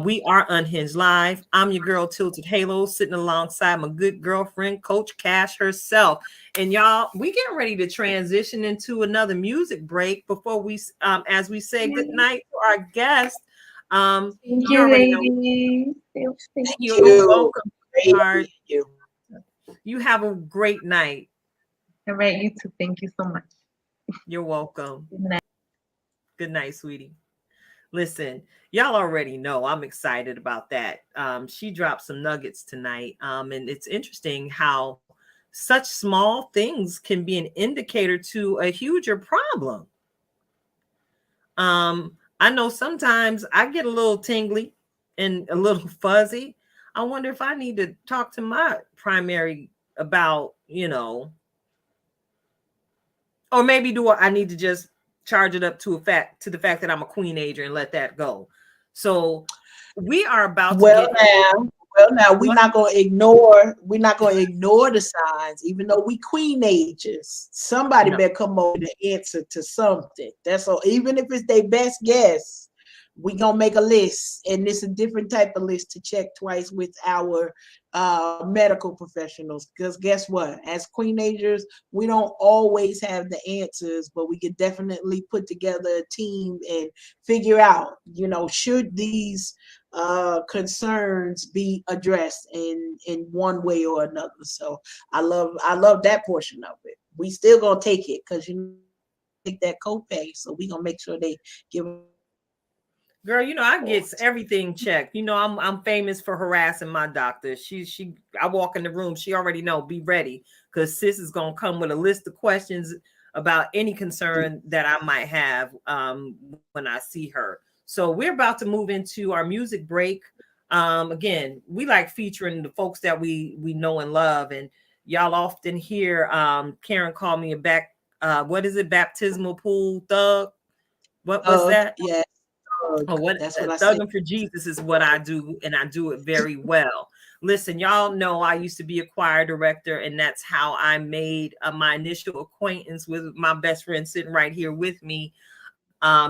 We are Unhinged Live. I'm your girl, Tilted Halo, sitting alongside my good girlfriend, Coach Cash herself. And y'all, we getting ready to transition into another music break before we, as we say goodnight to our guest. Thank You you, already know. ladies. Thank Thank You're you. you. welcome, Great sweetheart. meeting you. You have a great night. All right, you too. Thank you so much. You're welcome. Good night. Good night, sweetie. Listen, y'all already know I'm excited about that. She dropped some nuggets tonight. And it's interesting how such small things can be an indicator to a huger problem. I know sometimes I get a little tingly and a little fuzzy. I wonder if I need to talk to my primary about, or maybe do I need to just charge it up to the fact that I'm a queenager and let that go. So we are about to Well get now, well now, what we're not gonna ignore the signs, even though we queenagers. Somebody no. better come up with an answer to something. That's all. Even if it's their best guess, we gonna make a list, and it's a different type of list to check twice with our medical professionals. Because guess what? As queenagers, we don't always have the answers, but we can definitely put together a team and figure out, should these concerns be addressed in one way or another. So I love that portion of it. We still gonna take it because take that copay, so we gonna make sure they give Girl, I get support. everything checked. I'm famous for harassing my doctor. I walk in the room, she already know, be ready, because sis is gonna come with a list of questions about any concern that I might have when I see her. So we're about to move into our music break. Again, we like featuring the folks that we know and love, and y'all often hear Karen call me a what is it, baptismal pool thug? What was that? Yeah, Oh, what that's what I said. thugging for Jesus is what I do, and I do it very well. Listen, y'all know I used to be a choir director, and that's how I made my initial acquaintance with my best friend sitting right here with me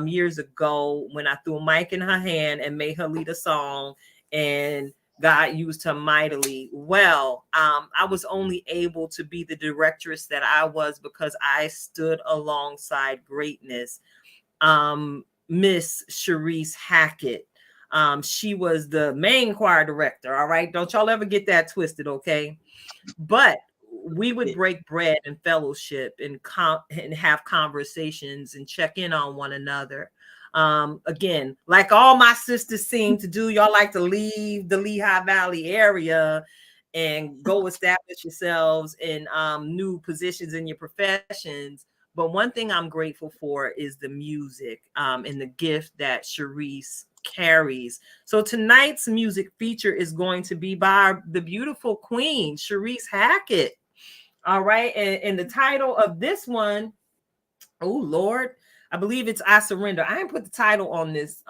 years ago when I threw a mic in her hand and made her lead a song, and God used her mightily well. I was only able to be the directress that I was because I stood alongside greatness. Miss Sharice Hackett. She was the main choir director. All right. Don't y'all ever get that twisted. Okay. But we would break bread and fellowship and have conversations and check in on one another. Again, like all my sisters seem to do, y'all like to leave the Lehigh Valley area and go establish yourselves in new positions in your professions. But one thing I'm grateful for is the music and the gift that Sharice carries. So tonight's music feature is going to be by the beautiful queen, Sharice Hackett. All right. And the title of this one, oh Lord, I believe it's I Surrender. I didn't put the title on this,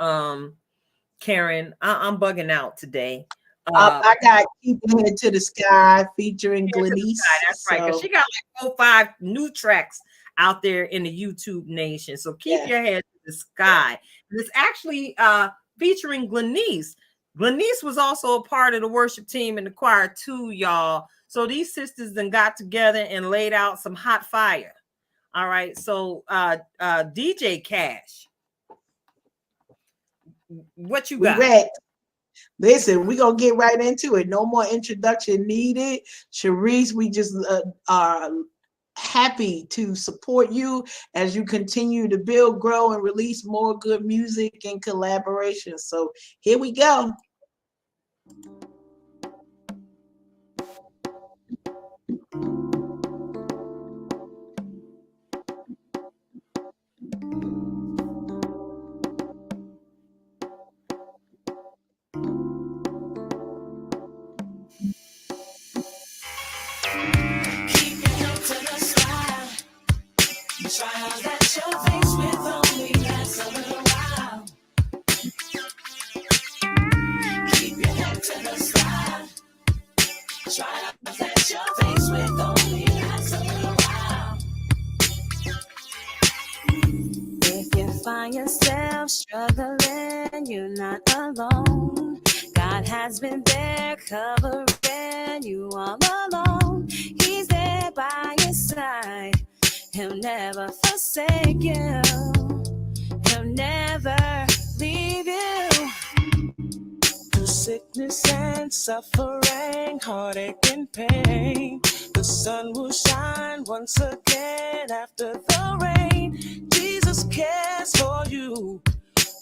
Karen. I'm bugging out today. I got Keep Your Head to the Sky featuring Head to the Sky. Glenice. That's right, because So she got like 4, 5 new tracks out there in the YouTube nation. So keep yeah. your head to the sky. And it's actually featuring Glenice. Glenice was also a part of the worship team in the choir too, y'all. So these sisters then got together and laid out some hot fire. All right. So DJ Cash, what you We got? ready. Listen, we're gonna get right into it. No more introduction needed. Sharice, we just are happy to support you as you continue to build, grow, and release more good music and collaboration. So here we go. Keep your head to the sky. Trials that you'll face with only last a little while. Keep your head to the sky. Trials that you'll face with only last a little while. If you find yourself struggling, you're not alone. God has been there covering you all along. He's there by your side. He'll never forsake you. He'll never leave you. Through sickness and suffering, heartache and pain, the sun will shine once again after the rain. Jesus cares for you,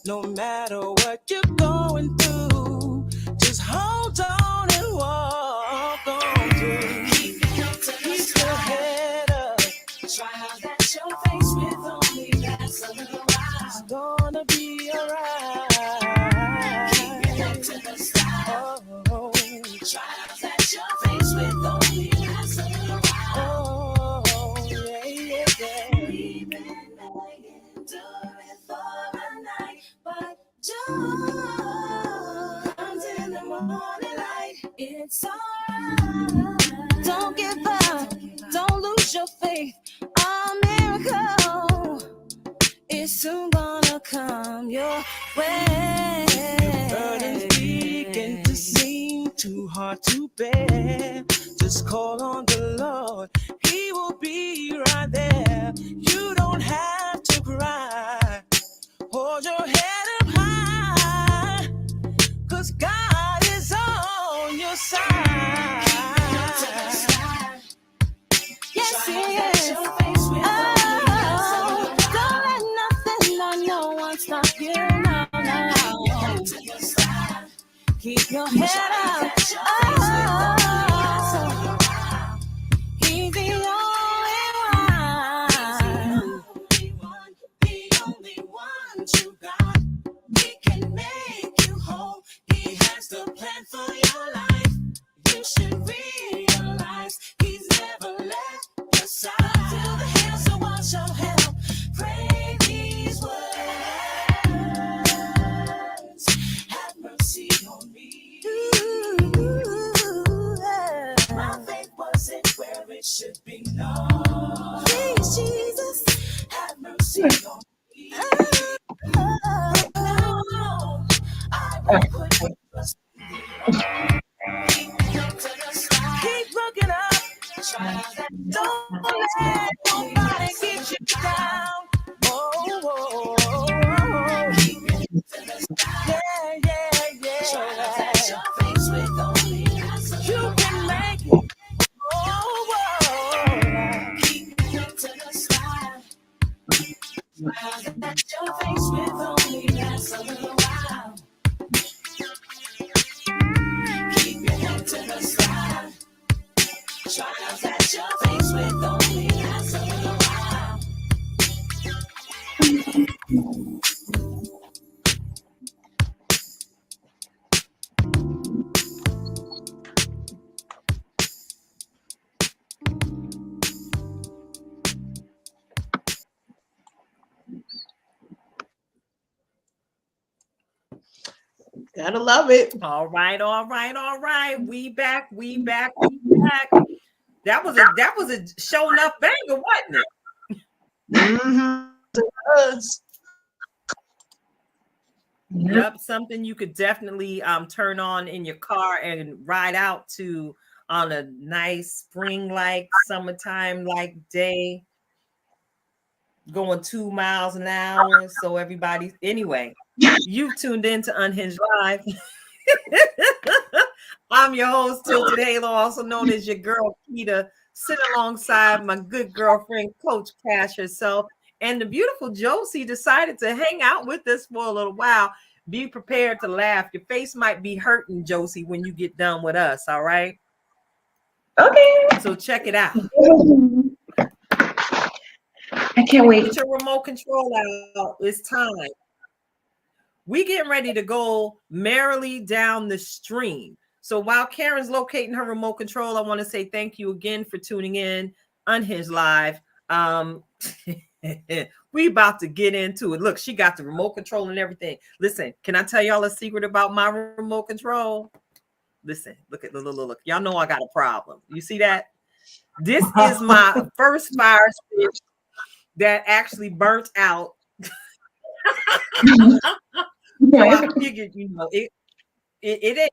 no matter what you're going through. Just hold on and walk on through. Keep your head up. Trials that you'll face with only last a little while. It's gonna be alright. Keep your head to the sky. Oh, Trials that you'll face with only last a little while. oh, yeah, yeah, yeah. We've been enduring for a night, but joy comes in the morning light. It's alright. Don't give up. Don't lose your faith. A miracle is soon gonna come your way. Burdens begin to seem too hard to bear. Just call on the Lord, He will be right there. You don't have to cry. Hold your head up high, 'cause God is on your side. Yes, He is. Oh, don't let nothing or no one stop you. No, no. Keep your head up. Oh, He's the only one you got. He can make you whole. He has the plan for your life. You should realize He's never left your side. Till the hills so what shall help. Pray these words. Have mercy on me. My faith wasn't where it should be. No. Please, Jesus, have mercy on me. No, I won't put my trust in thee. Keep looking up. Don't let nobody get you down. Oh, oh, oh, oh. Yeah, yeah, yeah. You can make it. Oh, oh. Your face with only last a little while. Keep your head to the sky. Trials at your face with only last a little while. Gotta love it. All right, all right, all right. We back, we back, we back. That was a show enough banger, wasn't it? Mm-hmm. It was. Yep, something you could definitely turn on in your car and ride out to on a nice spring-like, summertime-like day, going 2 miles an hour. So everybody, anyway, you've tuned in to Unhinged Live. I'm your host, Tilted Halo, also known as your girl, Keita, sitting alongside my good girlfriend, Coach Cash herself, and the beautiful Josie decided to hang out with us for a little while. Be prepared to laugh. Your face might be hurting, Josie, when you get done with us, all right? Okay. So check it out. I can't wait. Get your remote control out. It's time. We getting ready to go merrily down the stream. So while Karen's locating her remote control, I want to say thank you again for tuning in Unhinged Live. We about to get into it. Look, she got the remote control and everything. Listen, can I tell y'all a secret about my remote control? Listen, look at look. Y'all know I got a problem. You see that? This is my first fire stick that actually burnt out. So I figured, it ain't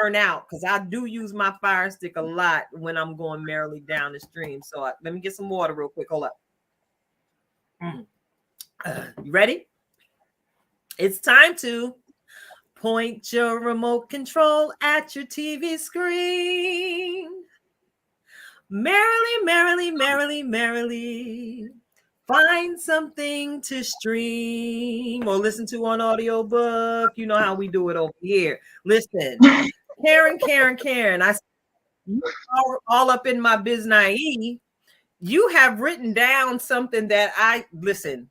burn out because I do use my fire stick a lot when I'm going merrily down the stream. So let me get some water real quick. Hold up. You ready? It's time to point your remote control at your TV screen. Merrily, merrily, merrily, merrily. Find something to stream or listen to on audiobook. You know how we do it over here. Listen, Karen. I all up in my biz naive. You have written down something that listen.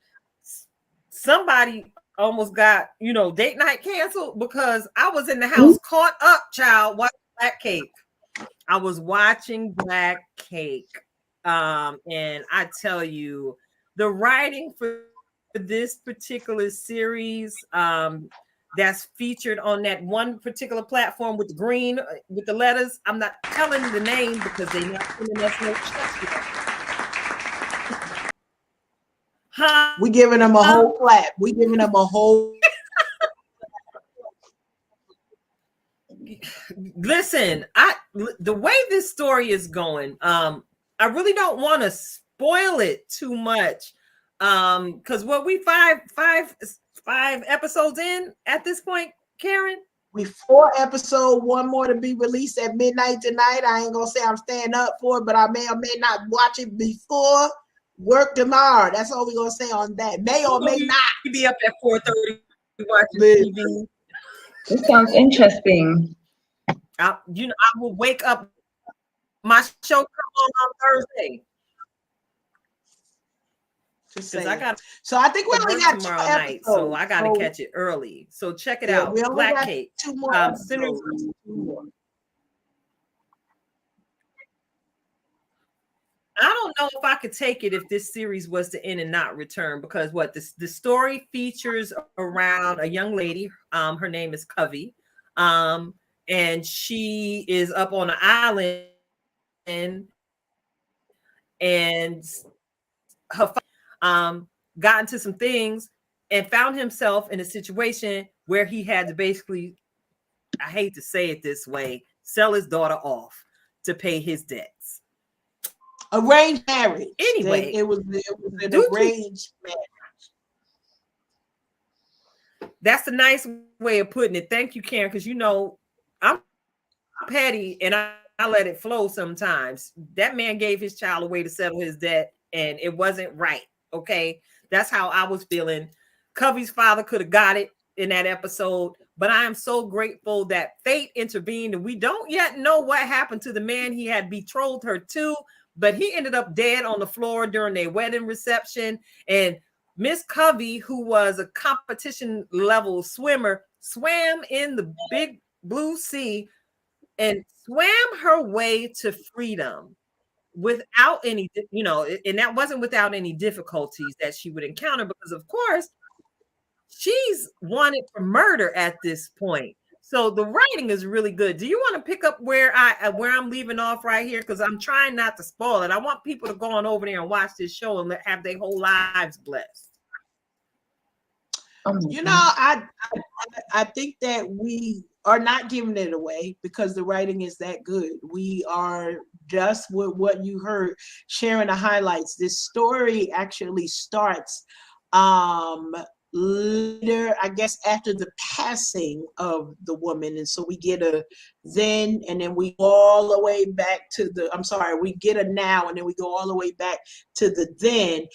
Somebody almost got date night canceled because I was in the house caught up, child, watching Black Cake. I was watching Black Cake, and I tell you, the writing for this particular series that's featured on that one particular platform with the green with the letters. I'm not telling the name because they're not giving us no checks. We giving them a whole clap. We giving them a whole. Listen, the way this story is going, I really don't want to spoil it too much, because what we five episodes in at this point, Karen. We 4 episodes, 1 more to be released at midnight tonight. I ain't gonna say I'm staying up for it, but I may or may not watch it before work tomorrow. That's all we're gonna say on that. May or may not be up at 4:30 watching TV. This sounds interesting. I will wake up. My show come on Thursday. So I think we only got tomorrow night, so I got to catch it early. So check it out. Black Cake. 2 more episodes. 2 more. I don't know if I could take it if this series was to end and not return, because the story features around a young lady. Her name is Covey, and she is up on an island, and her got into some things and found himself in a situation where he had to basically, I hate to say it this way, sell his daughter off to pay his debts. Arranged marriage. Anyway, it was an arranged marriage. That's a nice way of putting it. Thank you, Karen, because I'm petty and I let it flow sometimes. That man gave his child away to settle his debt, and it wasn't right. Okay, that's how I was feeling. Covey's father could have got it in that episode, but I am so grateful that fate intervened, and we don't yet know what happened to the man he had betrothed her to, but he ended up dead on the floor during their wedding reception. And Miss Covey, who was a competition level swimmer, swam in the big blue sea and swam her way to freedom without any, and that wasn't without any difficulties that she would encounter, because of course she's wanted for murder at this point. So the writing is really good. Do you want to pick up where I'm leaving off right here? Because I'm trying not to spoil it. I want people to go on over there and watch this show and have their whole lives blessed. Oh my You know, God. I think that we are not giving it away because the writing is that good. We are just with what you heard, sharing the highlights. This story actually starts um later, I guess, after the passing of the woman. And so we get a then, and then we go all the way back to the, I'm sorry, we get a now, and then we go all the way back to the then,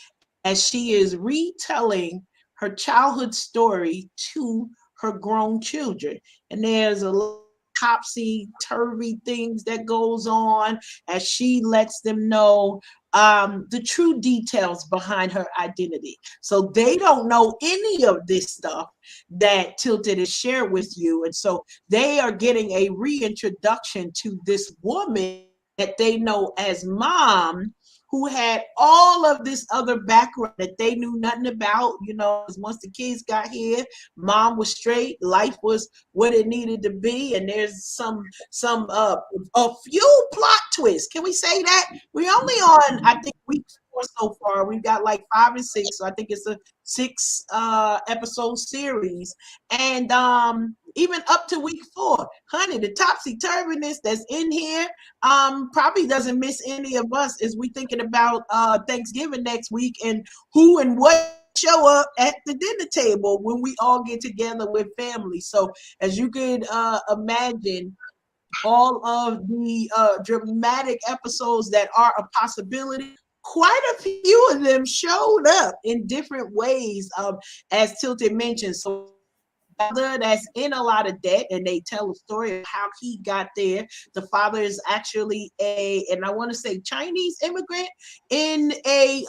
as she is retelling her childhood story to her grown children. And there's a lot of topsy turvy things that goes on as she lets them know the true details behind her identity. So they don't know any of this stuff that Tilted has shared with you. And so they are getting a reintroduction to this woman that they know as mom, who had all of this other background that they knew nothing about. You know, once the kids got here, mom was straight, life was what it needed to be, and there's a few plot twists. Can we say that? We only on, I think, week 4 so far. We've got like 5 and 6, so I think it's a 6 episode series, and even up to week 4, honey, the topsy turviness that's in here probably doesn't miss any of us as we thinking about Thanksgiving next week, and who and what show up at the dinner table when we all get together with family. So as you could imagine, all of the dramatic episodes that are a possibility, quite a few of them showed up in different ways, as Tilted mentioned. So that's in a lot of debt, and they tell a story of how he got there. The father is actually and I want to say Chinese immigrant in a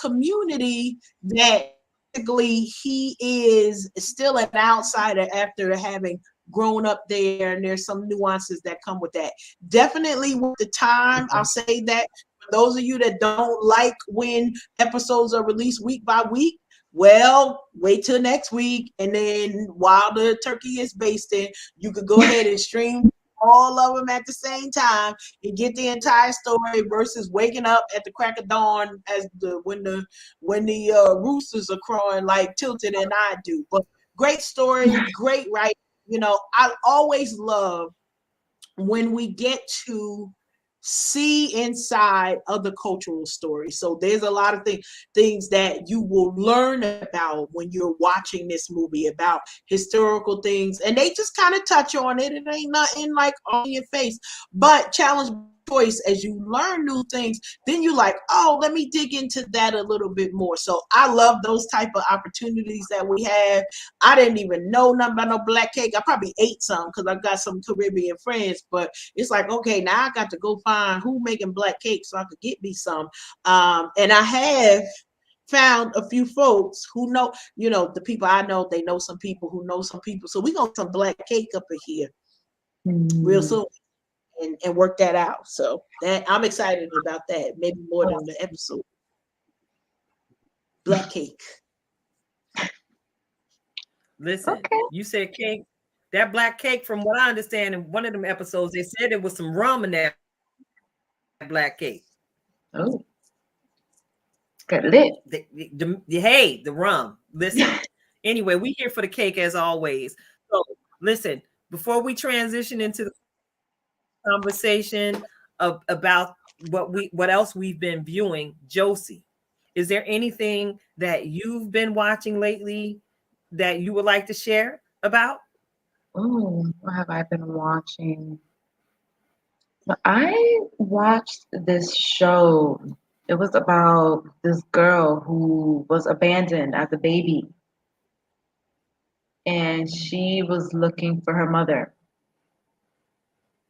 community that basically he is still an outsider after having grown up there, and there's some nuances that come with that. Definitely with the time, I'll say that for those of you that don't like when episodes are released week by week, well, wait till next week, and then while the turkey is basting, you could go ahead and stream all of them at the same time and get the entire story versus waking up at the crack of dawn as when the roosters are crowing like Tilted and I do. But great story, great writing. You know, I always love when we get to see inside other cultural stories. So there's a lot of things that you will learn about when you're watching this movie about historical things, and they just kind of touch on it. It ain't nothing like on your face, but challenge choice as you learn new things, then you like, oh, let me dig into that a little bit more. So I love those type of opportunities that we have. I didn't even know nothing about no black cake. I probably ate some because I've got some Caribbean friends, but it's like, okay, now I got to go find who making black cake so I could get me some. And I have found a few folks who know, you know, the people I know, they know some people who know some people. So we got some black cake up in here real soon, and work that out. So that I'm excited about that, maybe more than the episode. Black cake. Listen, Okay. you said cake. That black cake, from what I understand, in one of them episodes, they said there was some rum in that black cake. Oh, get lit. Hey, the rum. Listen. Anyway, we here for the cake as always. So listen, before we transition into the conversation about what else we've been viewing, Josie, is there anything that you've been watching lately that you would like to share about? Oh, what have I been watching? I watched this show. It was about this girl who was abandoned as a baby, and she was looking for her mother.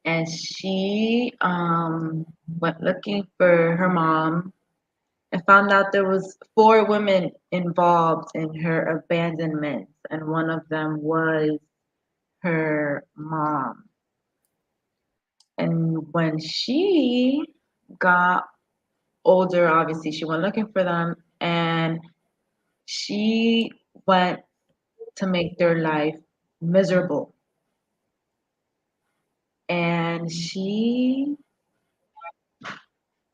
And she went looking for her mom and found out there was 4 women involved in her abandonment, and one of them was her mom. And when she got older, obviously she went looking for them, and she went to make their life miserable. and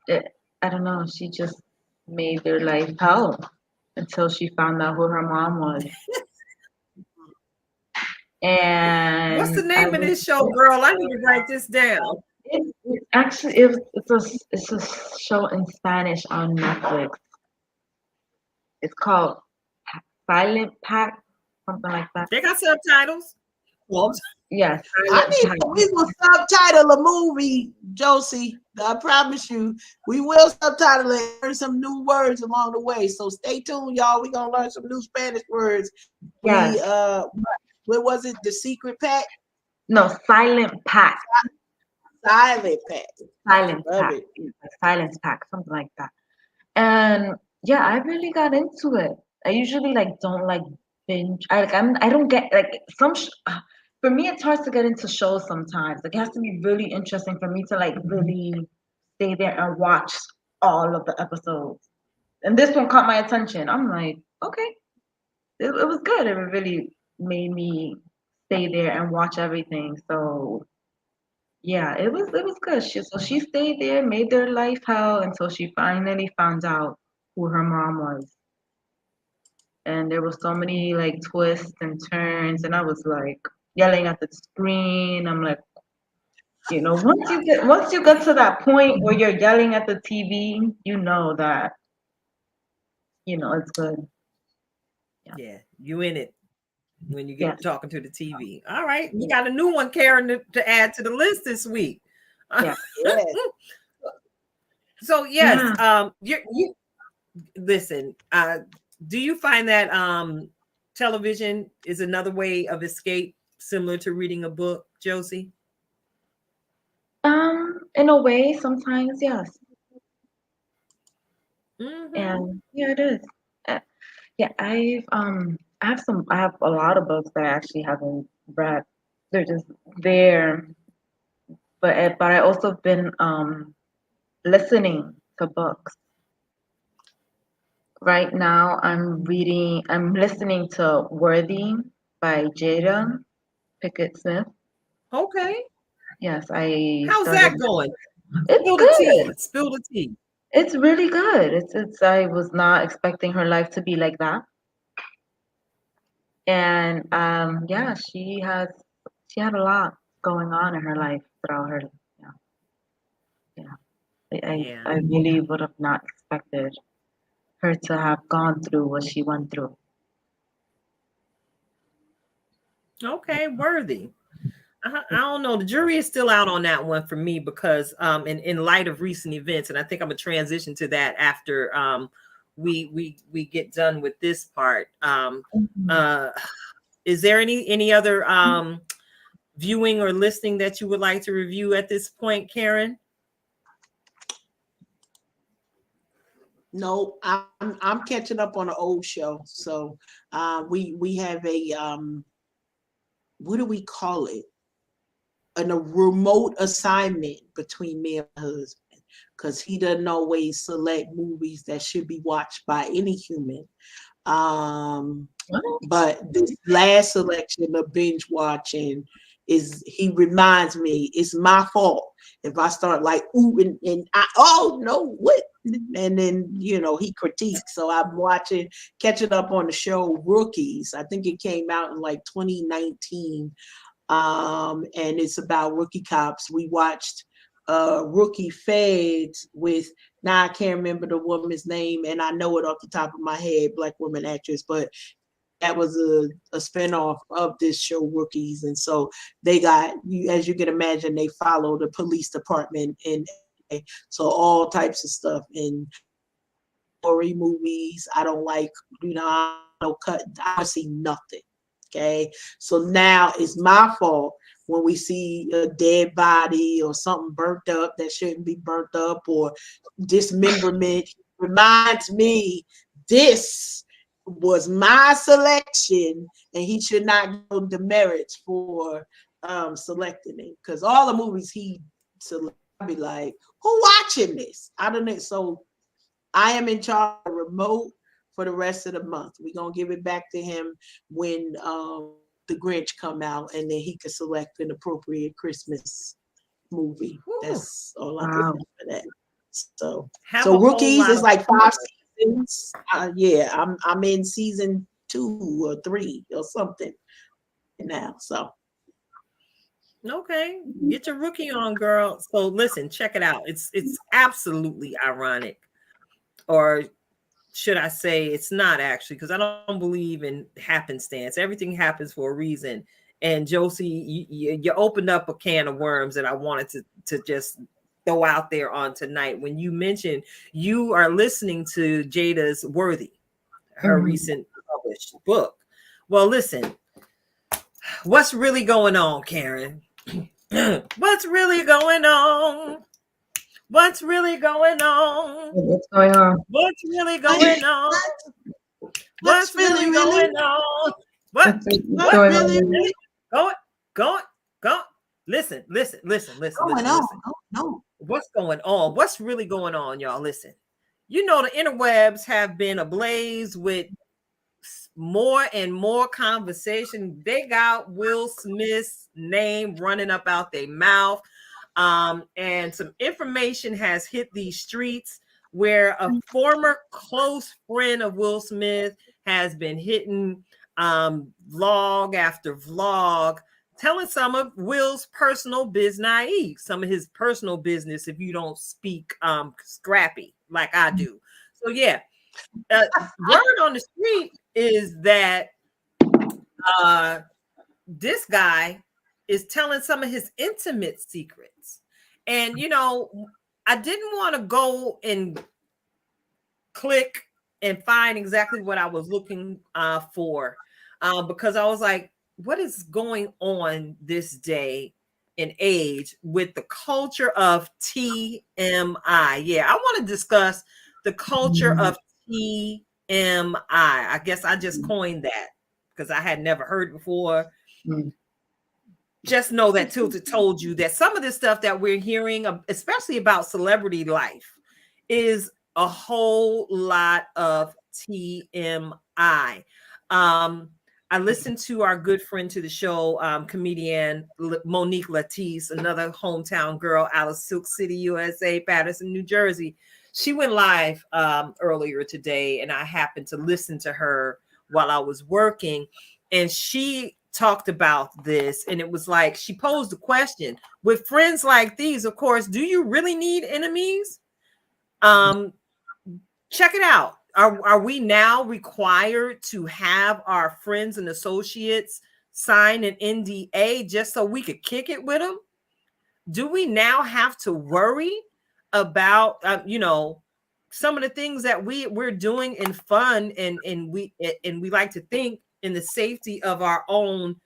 eh, I don't know, she just made their life hell until she found out who her mom was. What's the And I name of was this show, girl? I need to write this down. it actually it was it's a show in Spanish on Netflix. It's called Silent Pack, something like that. They got subtitles. Well, Yeah, I Silent need Pack. we will subtitle a movie, Josie. I promise you, we will subtitle it. Learn some new words along the way. So stay tuned, y'all. We're gonna learn some new Spanish words. We Yes. what was it? The secret pack? No, Silent Pack. Silent pack. Silence Love Pack. it. Silence Pack, something like that. And yeah, I really got into it. I usually like don't like binge. I don't get like for me it's hard to get into shows sometimes. Like it has to be really interesting for me to like really stay there and watch all of the episodes. And this one caught my attention. I'm like, okay, it was good. It really made me stay there and watch everything. So yeah, it was good. She stayed there, made their life hell until she finally found out who her mom was. And there were so many like twists and turns, and I was like yelling at the screen. I'm like, once you get to that point where you're yelling at the TV, you know that it's good. yeah, you in it when you get Yes, talking to the TV. All right, we got a new one, Karen, to add to the list this week. yeah, Yeah. So yes, yeah. you listen. Do you find that television is another way of escape, similar to reading a book, Josie? In a way, sometimes yes, Mm-hmm. and yeah, it is. Uh, Yeah, I have a lot of books that I actually haven't read. They're just there, but I also been listening to books. Right now, I'm listening to Worthy by Jada Pickett Smith. Okay. Yes, I How's started. that going? It's Spill the tea. good. Spill the tea. It's really good. It's I was not expecting her life to be like that. And yeah, she had a lot going on in her life throughout her. Yeah, yeah. Yeah. I really would have not expected her to have gone through what she went through. Okay. Worthy. I don't know. The jury is still out on that one for me because in light of recent events, and I think I'm gonna transition to that after we get done with this part. Mhm. Uh is there any other viewing or listening that you would like to review at this point, Karen? No, I'm catching up on an old show. So we have a what do we call it? A remote assignment between me and my husband because he doesn't always select movies that should be watched by any human. But this last selection of binge watching he reminds me it's my fault if I start like ooh and oh no what and then he critiques. So I'm catching up on the show Rookies. I think it came out in like 2019, and it's about rookie cops. We watched Rookie Feds with now I can't remember the woman's name and I know it off the top of my head, black woman actress, but that was a spinoff of this show Rookies. And so they got, as you can imagine, they follow the police department and so all types of stuff. And story movies, I don't like, I don't cut, I see nothing. Okay. So now it's my fault when we see a dead body or something burnt up that shouldn't be burnt up or dismemberment. Reminds me this was my selection and he should not get demerits for selecting it because all the movies he select, I'll be like, who watching this? I don't know. So I am in charge of remote for the rest of the month. We're gonna give it back to him when the Grinch come out and then he could select an appropriate Christmas movie. Whew. That's all I can Wow. say for that. So, Have so a whole Rookies lot is of like fun. 5 seasons. Yeah, I'm in season 2 or 3 or something now. So Okay, get your rookie on, girl. So listen, check it out. It's absolutely ironic, or should I say, it's not actually, because I don't believe in happenstance. Everything happens for a reason. And Josie, you opened up a can of worms that I wanted to just throw out there on tonight when you mentioned you are listening to Jada's Worthy, her Mhm. recent published book. Well, listen, what's really going on, Karen? What's really going on? What's really going on? What's going on? What's really going on? what's What's really, really really, going on? What? What's what What? going really, on? really Going? Going? Go. Listen, listen, listen, listen, going listen, on? listen. Oh no. What's going on? What's really going on, y'all? Listen. You know the interwebs have been ablaze with more and more conversation. They got Will Smith's name running up out their mouth. And some information has hit these streets where a former close friend of Will Smith has been hitting vlog after vlog, telling some of Will's personal business, some of his personal business, if you don't speak scrappy like I do. So yeah, word on the street is that uh, this guy is telling some of his intimate secrets. And, you know, I didn't want to go and click and find exactly what I was looking for because I was like, what is going on this day and age with the culture of TMI? Yeah, I want to discuss the culture of TMI. I guess I just coined that because I had never heard it before. Mm. Just know that Tilted told you that some of this stuff that we're hearing, especially about celebrity life, is a whole lot of TMI. I listened to our good friend to the show, comedian Monique Latisse, another hometown girl out of Silk City, USA, Patterson, New Jersey. She went live earlier today, and I happened to listen to her while I was working, and she talked about this, and it was like she posed the question: with friends like these, of course, do you really need enemies? Check it out. Are we now required to have our friends and associates sign an NDA just so we could kick it with them? Do we now have to worry about some of the things that we're doing in fun, and we like to think in the safety of our own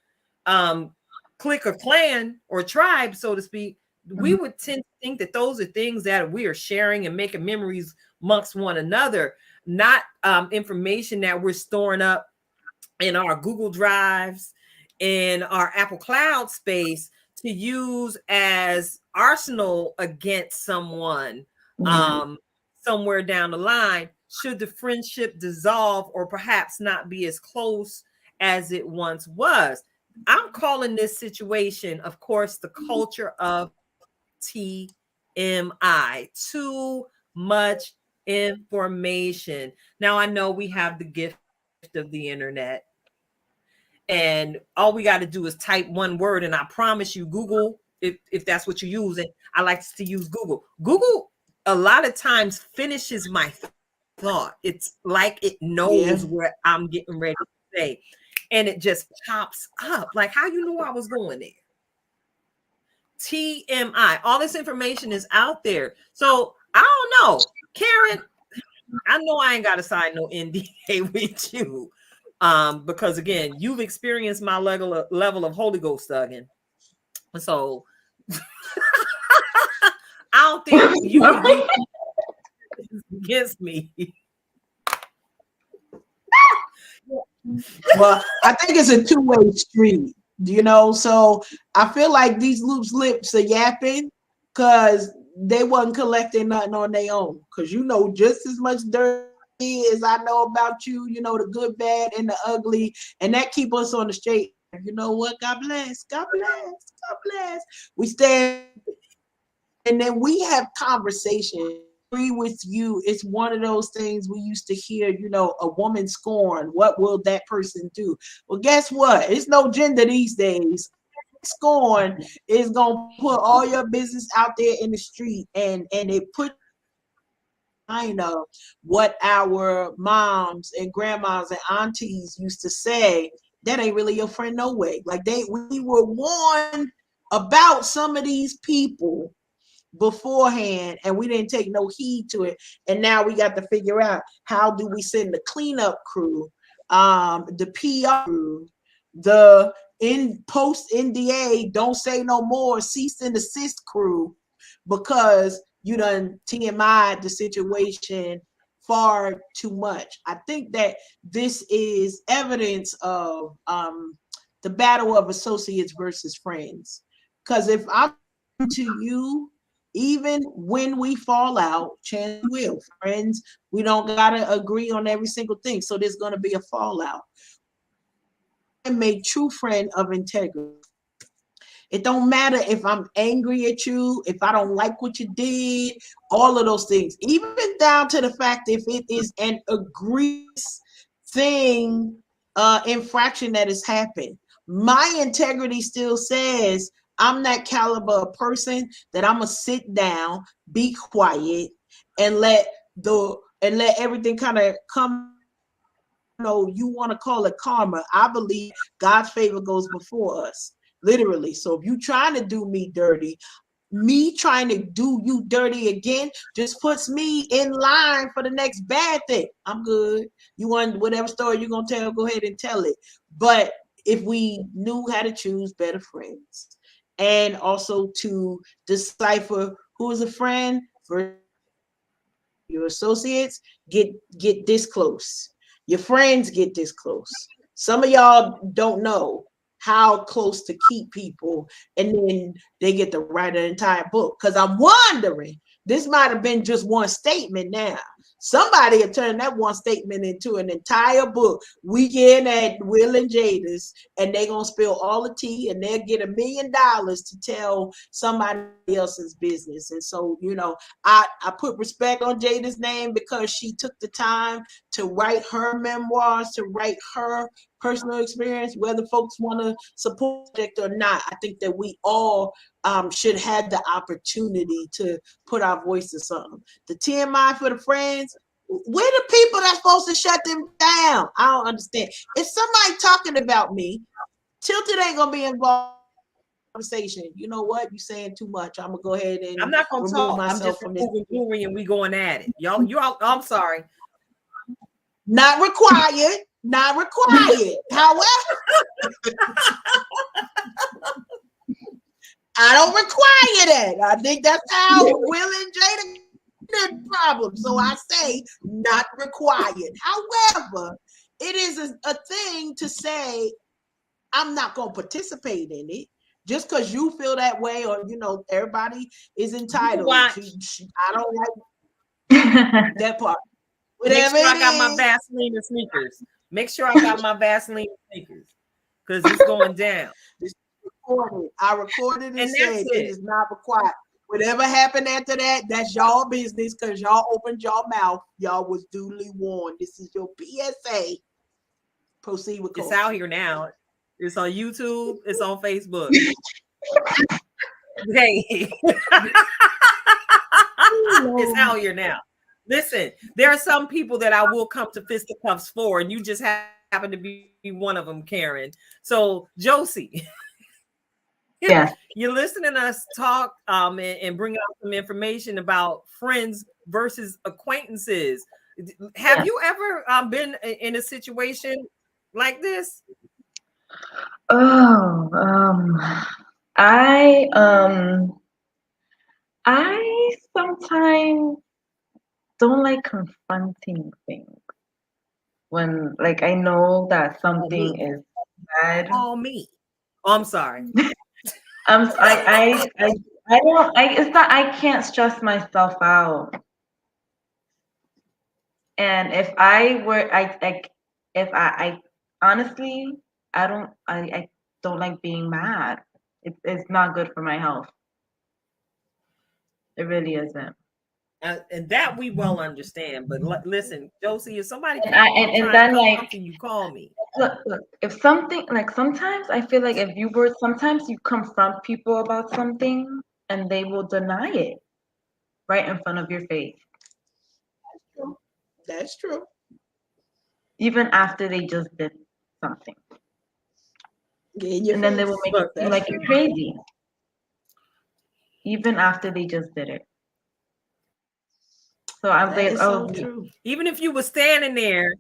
clique or clan or tribe, so to speak? We would tend to think that those are things that we are sharing and making memories amongst one another, not information that we're storing up in our Google Drives, in our Apple Cloud space to use as arsenal against someone somewhere down the line, should the friendship dissolve or perhaps not be as close as it once was. I'm calling this situation, of course, the culture of TMI. Too much information. Now, I know we have the gift of the internet, and all we got to do is type one word, and I promise you, Google, if that's what you're using, I like to use Google. Google a lot of times finishes my thought. It's like it knows Yeah. what I'm getting ready to say, and it just pops up. Like, how you knew I was going there? TMI. All this information is out there. So I don't know, Karen. I know I ain't got to sign no NDA with you, because again, you've experienced my level of Holy Ghost thugging. So I don't think you can use it against me. Well, I think it's a two-way street, so I feel like these loose lips are yapping because they wasn't collecting nothing on their own. Because you know just as much dirty as I know about you, the good, bad, and the ugly, and that keep us on the straight. You know what? God bless. God bless. God bless. We stand And then we have conversation. Agree with you. It's one of those things we used to hear, a woman scorn. What will that person do? Well, guess what? It's no gender these days. Scorn is gonna put all your business out there in the street, and it put I know what our moms and grandmas and aunties used to say. That ain't really your friend no way. Like we were warned about some of these people beforehand, and we didn't take no heed to it. And now we got to figure out, how do we send the cleanup crew, the PR crew, the in post NDA don't say no more cease and desist crew, because you done TMI the situation far too much. I think that this is evidence of the battle of associates versus friends. Because if I'm to you, even when we fall out, chance will. Friends, we don't gotta agree on every single thing. So there's gonna be a fallout. And make true friend of integrity. It don't matter if I'm angry at you, if I don't like what you did, all of those things. Even down to the fact if it is an egregious thing, infraction that has happened. My integrity still says I'm that caliber of person that I'm gonna sit down, be quiet, and let everything kind of come. You want to call it karma. I believe God's favor goes before us, literally. So if you trying to do me dirty, me trying to do you dirty again just puts me in line for the next bad thing. I'm good. You want whatever story you're gonna tell, go ahead and tell it. But if we knew how to choose better friends, and also to decipher who is a friend versus your associates, get this close. Your friends get this close. Some of y'all don't know how close to keep people, and then they get to write an entire book. Because I'm wondering, this might have been just one statement now. Somebody will turn that one statement into an entire book. Weekend at Will and Jada's, and they're going to spill all the tea, and they'll get $1 million to tell somebody else's business. And so, I put respect on Jada's name because she took the time to write her memoirs, to write her personal experience, whether folks want to support it or not. I think that we all should have the opportunity to put our voice to something. The TMI for the friends, we're the people that's supposed to shut them down. I don't understand. If somebody talking about me, Tilted ain't gonna be involved in the conversation. You know what? You're saying too much. I'm gonna go ahead and I'm not gonna remove talk. I'm myself just from this. removing jewelry and we going at it. Y'all. I'm sorry. Not required. Not required. However, I don't require that. I think that's how Will and Jada did problem. So I say not required. However, it is a thing to say I'm not going to participate in it just because you feel that way, or everybody is entitled. I don't like that part. Whatever. Make sure I got my Vaseline and sneakers. Make sure I got my Vaseline and sneakers, because it's going down. I recorded and said it is not required. Whatever happened after that, that's y'all business, because y'all opened y'all mouth. Y'all was duly warned. This is your PSA. Proceed with culture. It's out here now. It's on YouTube. It's on Facebook. Hey. It's out here now. Listen, there are some people that I will come to fisticuffs for, and you just happen to be one of them, Karen. So, Josie, yeah, you're listening to us talk and bring out some information about friends versus acquaintances. Have you ever been in a situation like this? Oh, I sometimes don't like confronting things when, like, I know that something is bad. Oh, me. Oh, I'm sorry. I don't. It's not. I can't stress myself out. And if I were, I honestly, I don't like being mad. It's not good for my health. It really isn't. And that we well understand. But listen, Josie, if somebody And I and trying to then come like for you, call me. look, if something like sometimes I feel like if you were sometimes you confront people about something and they will deny it right in front of your face, That's true. even after they just did something. Get in your And then they will face. make it Look, seem That's like true. you're crazy, even after they just did it. So I'm That like, is so oh, true. even if you were standing there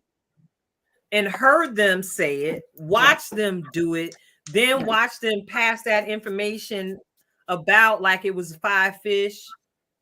and heard them say it, yeah, watch them do it, then yeah, watch them pass that information about like it was 5 fish,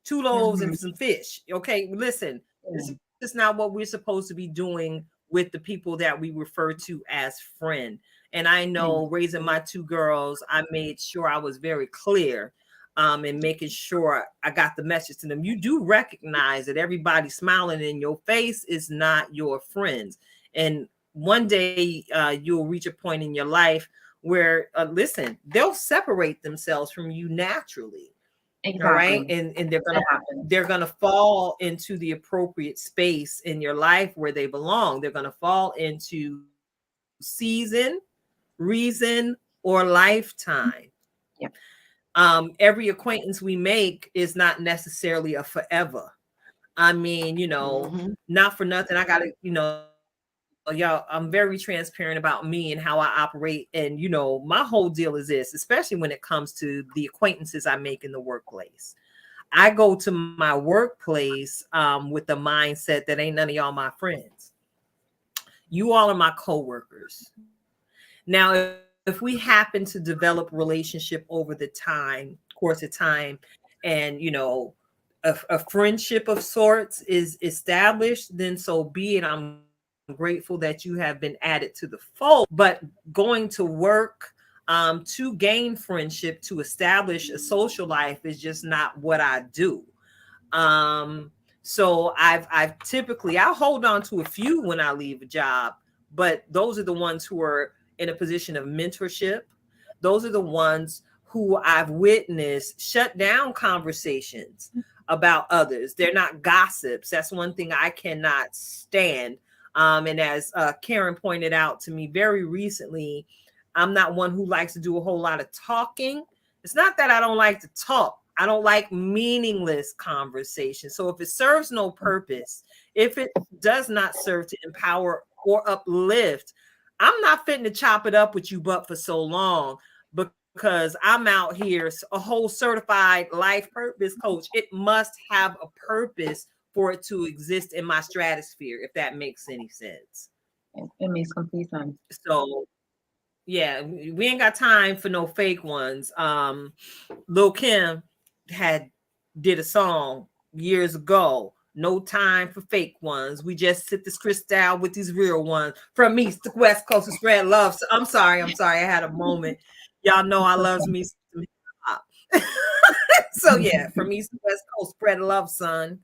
2 loaves, hmm and some fish. Okay, listen, this yeah, is not what we're supposed to be doing with the people that we refer to as friend. And I yeah, know raising my 2 girls, I made sure I was very clear and making sure I got the message to them. You do recognize that everybody smiling in your face is not your friends. And one day you'll reach a point in your life where listen, they'll separate themselves from you naturally. All right. exactly. And they're gonna It happens. they're gonna fall into the appropriate space in your life where they belong. They're gonna fall into season, reason, or lifetime. Yeah, Every acquaintance we make is not necessarily a forever. I mean, Hmm. not for nothing. I gotta, y'all, I'm very transparent about me and how I operate. And, my whole deal is this, especially when it comes to the acquaintances I make in the workplace. I go to my workplace with the mindset that ain't none of y'all my friends. You all are my coworkers. Now, if we happen to develop relationship over the course of time, and a friendship of sorts is established, then so be it. I'm grateful that you have been added to the fold. But going to work to gain friendship, to establish a social life is just not what I do. Um, so I've typically I'll hold on to a few when I leave a job, but those are the ones who are in a position of mentorship. Those are the ones who I've witnessed shut down conversations about others. They're not gossips. That's one thing I cannot stand. And as Karen pointed out to me very recently, I'm not one who likes to do a whole lot of talking. It's not that I don't like to talk. I don't like meaningless conversation. So if it serves no purpose, if it does not serve to empower or uplift, I'm not fitting to chop it up with you, but for so long, because I'm out here a whole certified life purpose coach. It must have a purpose for it to exist in my stratosphere, if that makes any sense. it makes complete sense. So yeah, we ain't got time for no fake ones. Lil Kim did a song years ago. No time for fake ones. We just sit this crystal with these real ones from east to west coast to spread love. So I'm sorry. I had a moment. Y'all know I loves me some hip hop. So yeah, from east to west coast, spread love, son.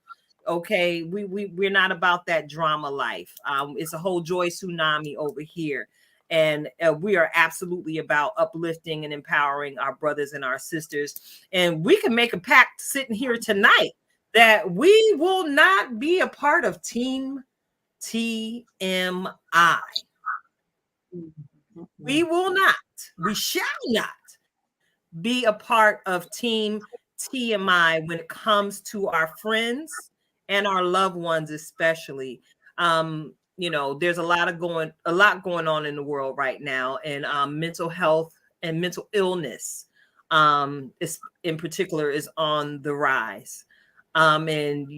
Okay, we're not about that drama life. It's a whole joy tsunami over here, and we are absolutely about uplifting and empowering our brothers and our sisters. And we can make a pact sitting here tonight that we will not be a part of Team TMI. We will not. We shall not be a part of Team TMI when it comes to our friends and our loved ones, especially. There's a lot going on in the world right now, and mental health and mental illness, is in particular, is on the rise. And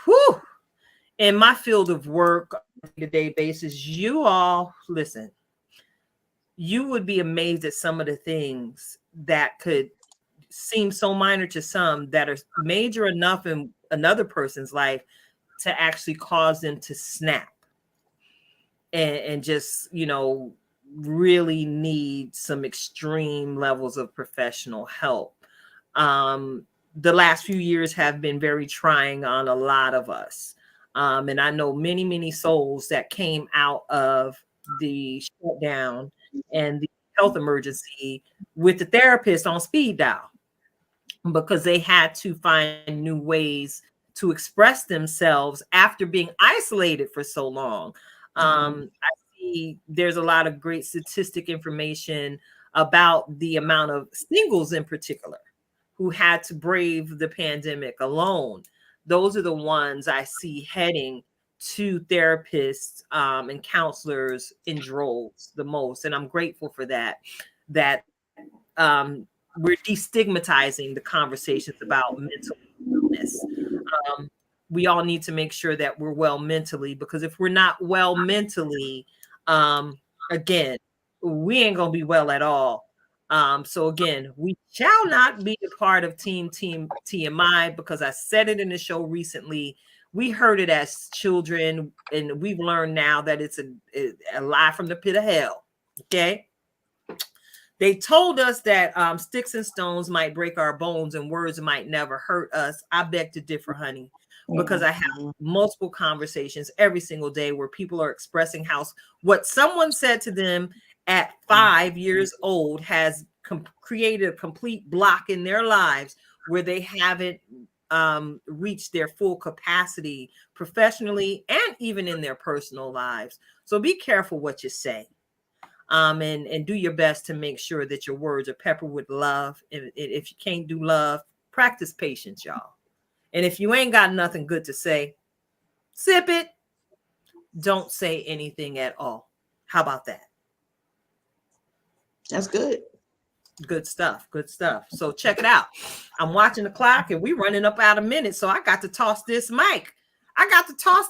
whew, in my field of work on a day-to-day basis, you all listen. You would be amazed at some of the things that could seem so minor to some that are major enough in another person's life to actually cause them to snap and just, really need some extreme levels of professional help. The last few years have been very trying on a lot of us. And I know many, many souls that came out of the shutdown and the health emergency with the therapist on speed dial. because they had to find new ways to express themselves after being isolated for so long. I see there's a lot of great statistic information about the amount of singles in particular who had to brave the pandemic alone. Those are the ones I see heading to therapists and counselors in droves the most. And I'm grateful for that, that we're destigmatizing the conversations about mental illness. Um, we all need to make sure that we're well mentally, because if we're not well mentally, again, we ain't gonna be well at all. So again, we shall not be a part of Team TMI, because I said it in the show recently. We heard it as children, and we've learned now that it's a lie from the pit of hell. Okay. They told us that sticks and stones might break our bones and words might never hurt us. I beg to differ, honey, because I have multiple conversations every single day where people are expressing how what someone said to them at 5 years old has created a complete block in their lives where they haven't reached their full capacity professionally and even in their personal lives. So be careful what you say. And do your best to make sure that your words are peppered with love. And if you can't do love, practice patience, y'all. And if you ain't got nothing good to say, sip it. Don't say anything at all. How about that? That's good. Good stuff. Good stuff. So check it out. I'm watching the clock and we running up out of minutes. So I got to toss this mic. I got to toss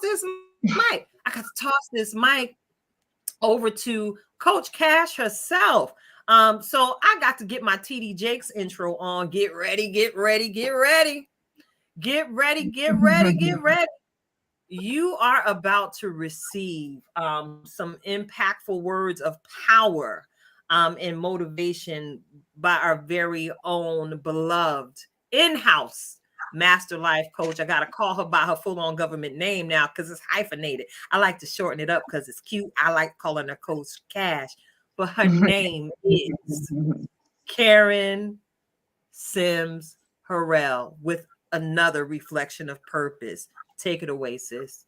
this mic over to Coach Cash herself. So I got to get my TD Jakes intro on. Get ready, get ready, get ready. Get ready, get ready, get ready. You are about to receive some impactful words of power and motivation by our very own beloved in-house master life coach. I got to call her by her full-on government name now because it's hyphenated. I like to shorten it up because it's cute. I like calling her Coach Cash, but her name is Karen Sims Harrell with another reflection of purpose. Take it away, sis.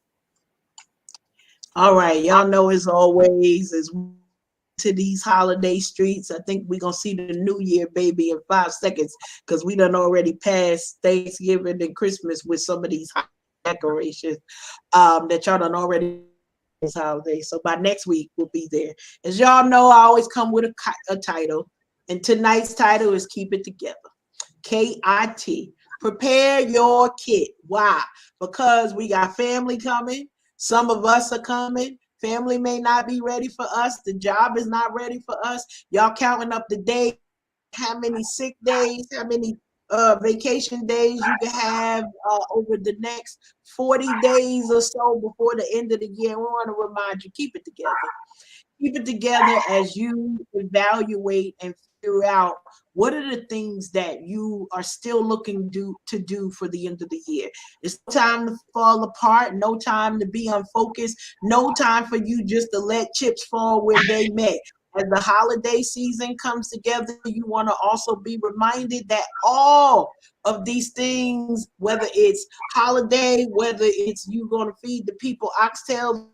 All right. Y'all know as always, as to these holiday streets, I think we're going to see the new year, baby, in 5 seconds, because we done already passed Thanksgiving and Christmas with some of these decorations that y'all done already this holiday. So by next week, we'll be there. As y'all know, I always come with a title, and tonight's title is Keep It Together. KIT. Prepare your kit. Why? Because we got family coming. Some of us are coming. Family may not be ready for us. The job is not ready for us. Y'all counting up the days, how many sick days, how many vacation days you can have over the next 40 days or so before the end of the year. We want to remind you, keep it together. Keep it together as you evaluate and figure out what are the things that you are still looking to do for the end of the year. It's no time to fall apart, no time to be unfocused, no time for you just to let chips fall where they may. As the holiday season comes together, you want to also be reminded that all of these things, whether it's holiday, whether it's you going to feed the people oxtails,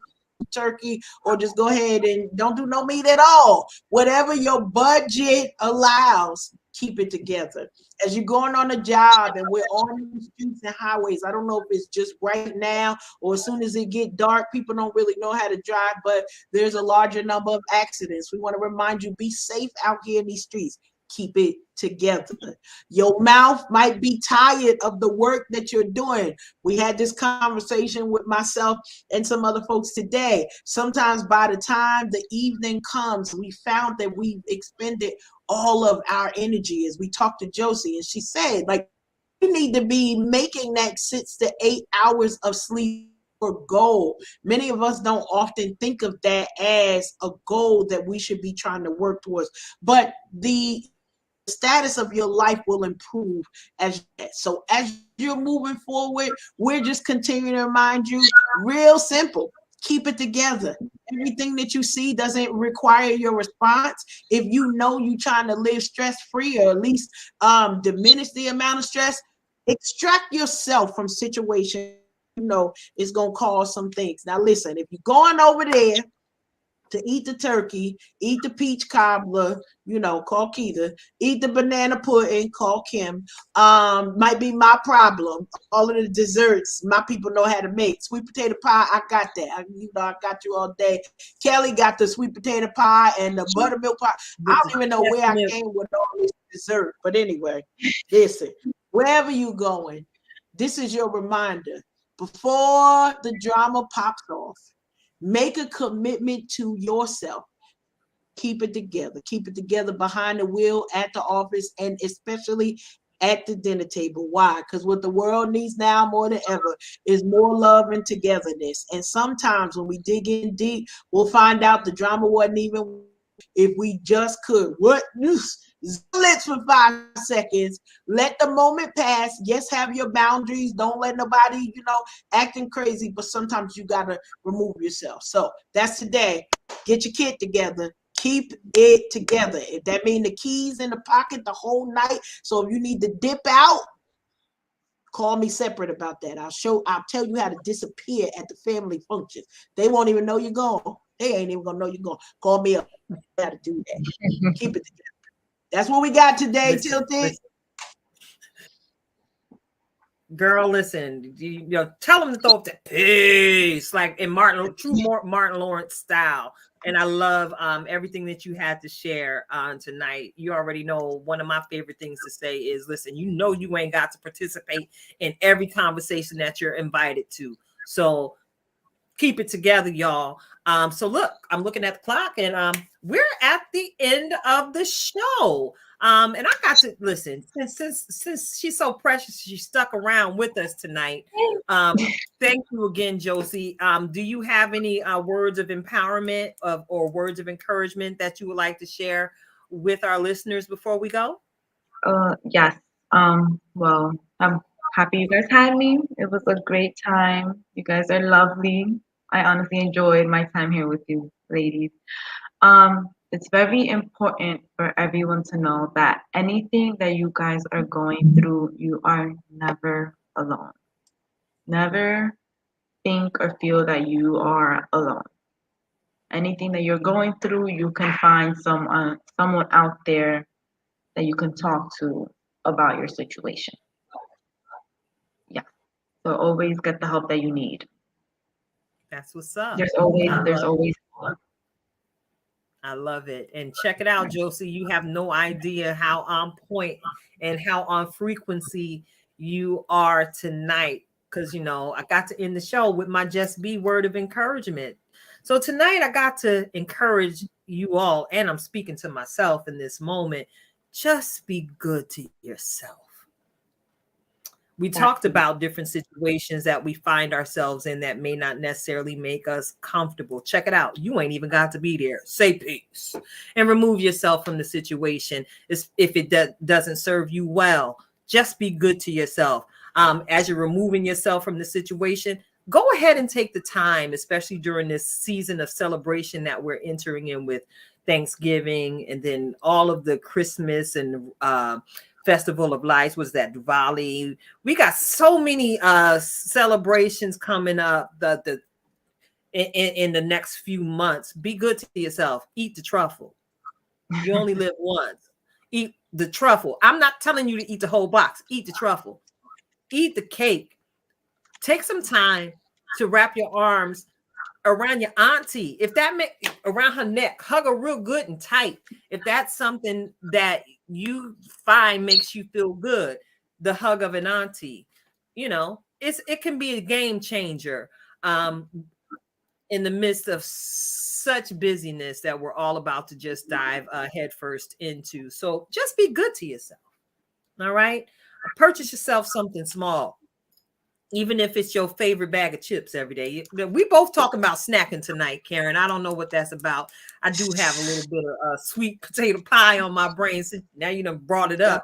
turkey, or just go ahead and don't do no meat at all. Whatever your budget allows, keep it together. As you're going on a job and we're on the streets and highways, I don't know if it's just right now or as soon as it get dark, people don't really know how to drive, but there's a larger number of accidents. We want to remind you, be safe out here in these streets. Keep it together. Your mouth might be tired of the work that you're doing. We had this conversation with myself and some other folks today. Sometimes by the time the evening comes, we found that we've expended all of our energy. As we talked to Josie, and she said, like, you need to be making that 6 to 8 hours of sleep or goal. Many of us don't often think of that as a goal that we should be trying to work towards, but the status of your life will improve as you're moving forward. We're just continuing to remind you, real simple, keep it together. everything that you see doesn't require your response. If you know you're trying to live stress-free, or at least diminish the amount of stress, extract yourself from situations you know it's gonna cause some things. Now listen, if you're going over there to eat the turkey, eat the peach cobbler, you know, call Keita, eat the banana pudding, call Kim. Might be my problem. All of the desserts, my people know how to make. Sweet potato pie, I got that. I got you all day. Kelly got the sweet potato pie and the buttermilk pie. I don't even know where I came with all this dessert. But anyway, listen, wherever you going, this is your reminder. Before the drama pops off, make a commitment to yourself. Keep it together. Keep it together behind the wheel, at the office, and especially at the dinner table. Why? Because what the world needs now more than ever is more love and togetherness. And sometimes when we dig in deep, we'll find out the drama wasn't even if we just could. What? Lips for 5 seconds. Let the moment pass. Yes, have your boundaries. Don't let nobody, acting crazy. But sometimes you gotta remove yourself. So that's today. Get your kid together. Keep it together. If that means the keys in the pocket the whole night. So if you need to dip out, call me separate about that. I'll tell you how to disappear at the family functions. They won't even know you're gone. They ain't even gonna know you're gone. Call me up. How to do that. Keep it together. That's what we got today, Tilted. Girl, listen, tell them to throw up that peace, like in true Martin Lawrence style. And I love everything that you had to share tonight. You already know one of my favorite things to say is, listen, you ain't got to participate in every conversation that you're invited to. So keep it together, y'all. So look, I'm looking at the clock, and we're at the end of the show. And I got to listen, since she's so precious, she stuck around with us tonight. Thank you again, Josie. Do you have any words of empowerment or words of encouragement that you would like to share with our listeners before we go? Yes. Well, I'm happy you guys had me. It was a great time. You guys are lovely. I honestly enjoyed my time here with you, ladies. It's very important for everyone to know that anything that you guys are going through, you are never alone. Never think or feel that you are alone. Anything that you're going through, you can find someone out there that you can talk to about your situation. Yeah. So always get the help that you need. That's what's up. There's always I love it. And check it out, Josie. You have no idea how on point and how on frequency you are tonight. Because, I got to end the show with my Just Be word of encouragement. So tonight I got to encourage you all, and I'm speaking to myself in this moment. Just be good to yourself. We talked about different situations that we find ourselves in that may not necessarily make us comfortable. Check it out. You ain't even got to be there. Say peace and remove yourself from the situation if it doesn't serve you well. Just be good to yourself. As you're removing yourself from the situation, go ahead and take the time, especially during this season of celebration that we're entering in with Thanksgiving and then all of the Christmas and Festival of Lights, was that Diwali. We got so many celebrations coming up in the next few months. Be good to yourself. Eat the truffle. You only live once. Eat the truffle. I'm not telling you to eat the whole box. Eat the truffle. Eat the cake. Take some time to wrap your arms around your auntie. If that around her neck, hug her real good and tight. If that's something that you find makes you feel good, the hug of an auntie, it can be a game changer in the midst of such busyness that we're all about to just dive headfirst into. So just be good to yourself. All right. Purchase yourself something small. Even if it's your favorite bag of chips every day. We both talking about snacking tonight, Karen. I don't know what that's about. I do have a little bit of sweet potato pie on my brain. So now you done brought it up.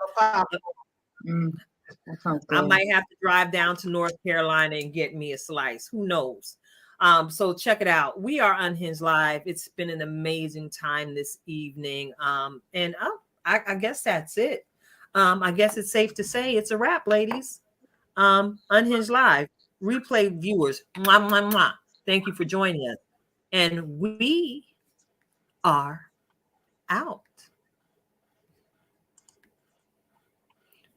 that sounds good. I might have to drive down to North Carolina and get me a slice. Who knows? So check it out. We are Unhinged Live. It's been an amazing time this evening. And I guess that's it. I guess it's safe to say it's a wrap, ladies. Unhinged Live, replay viewers. Mwah, mwah, mwah. Thank you for joining us. And we are out.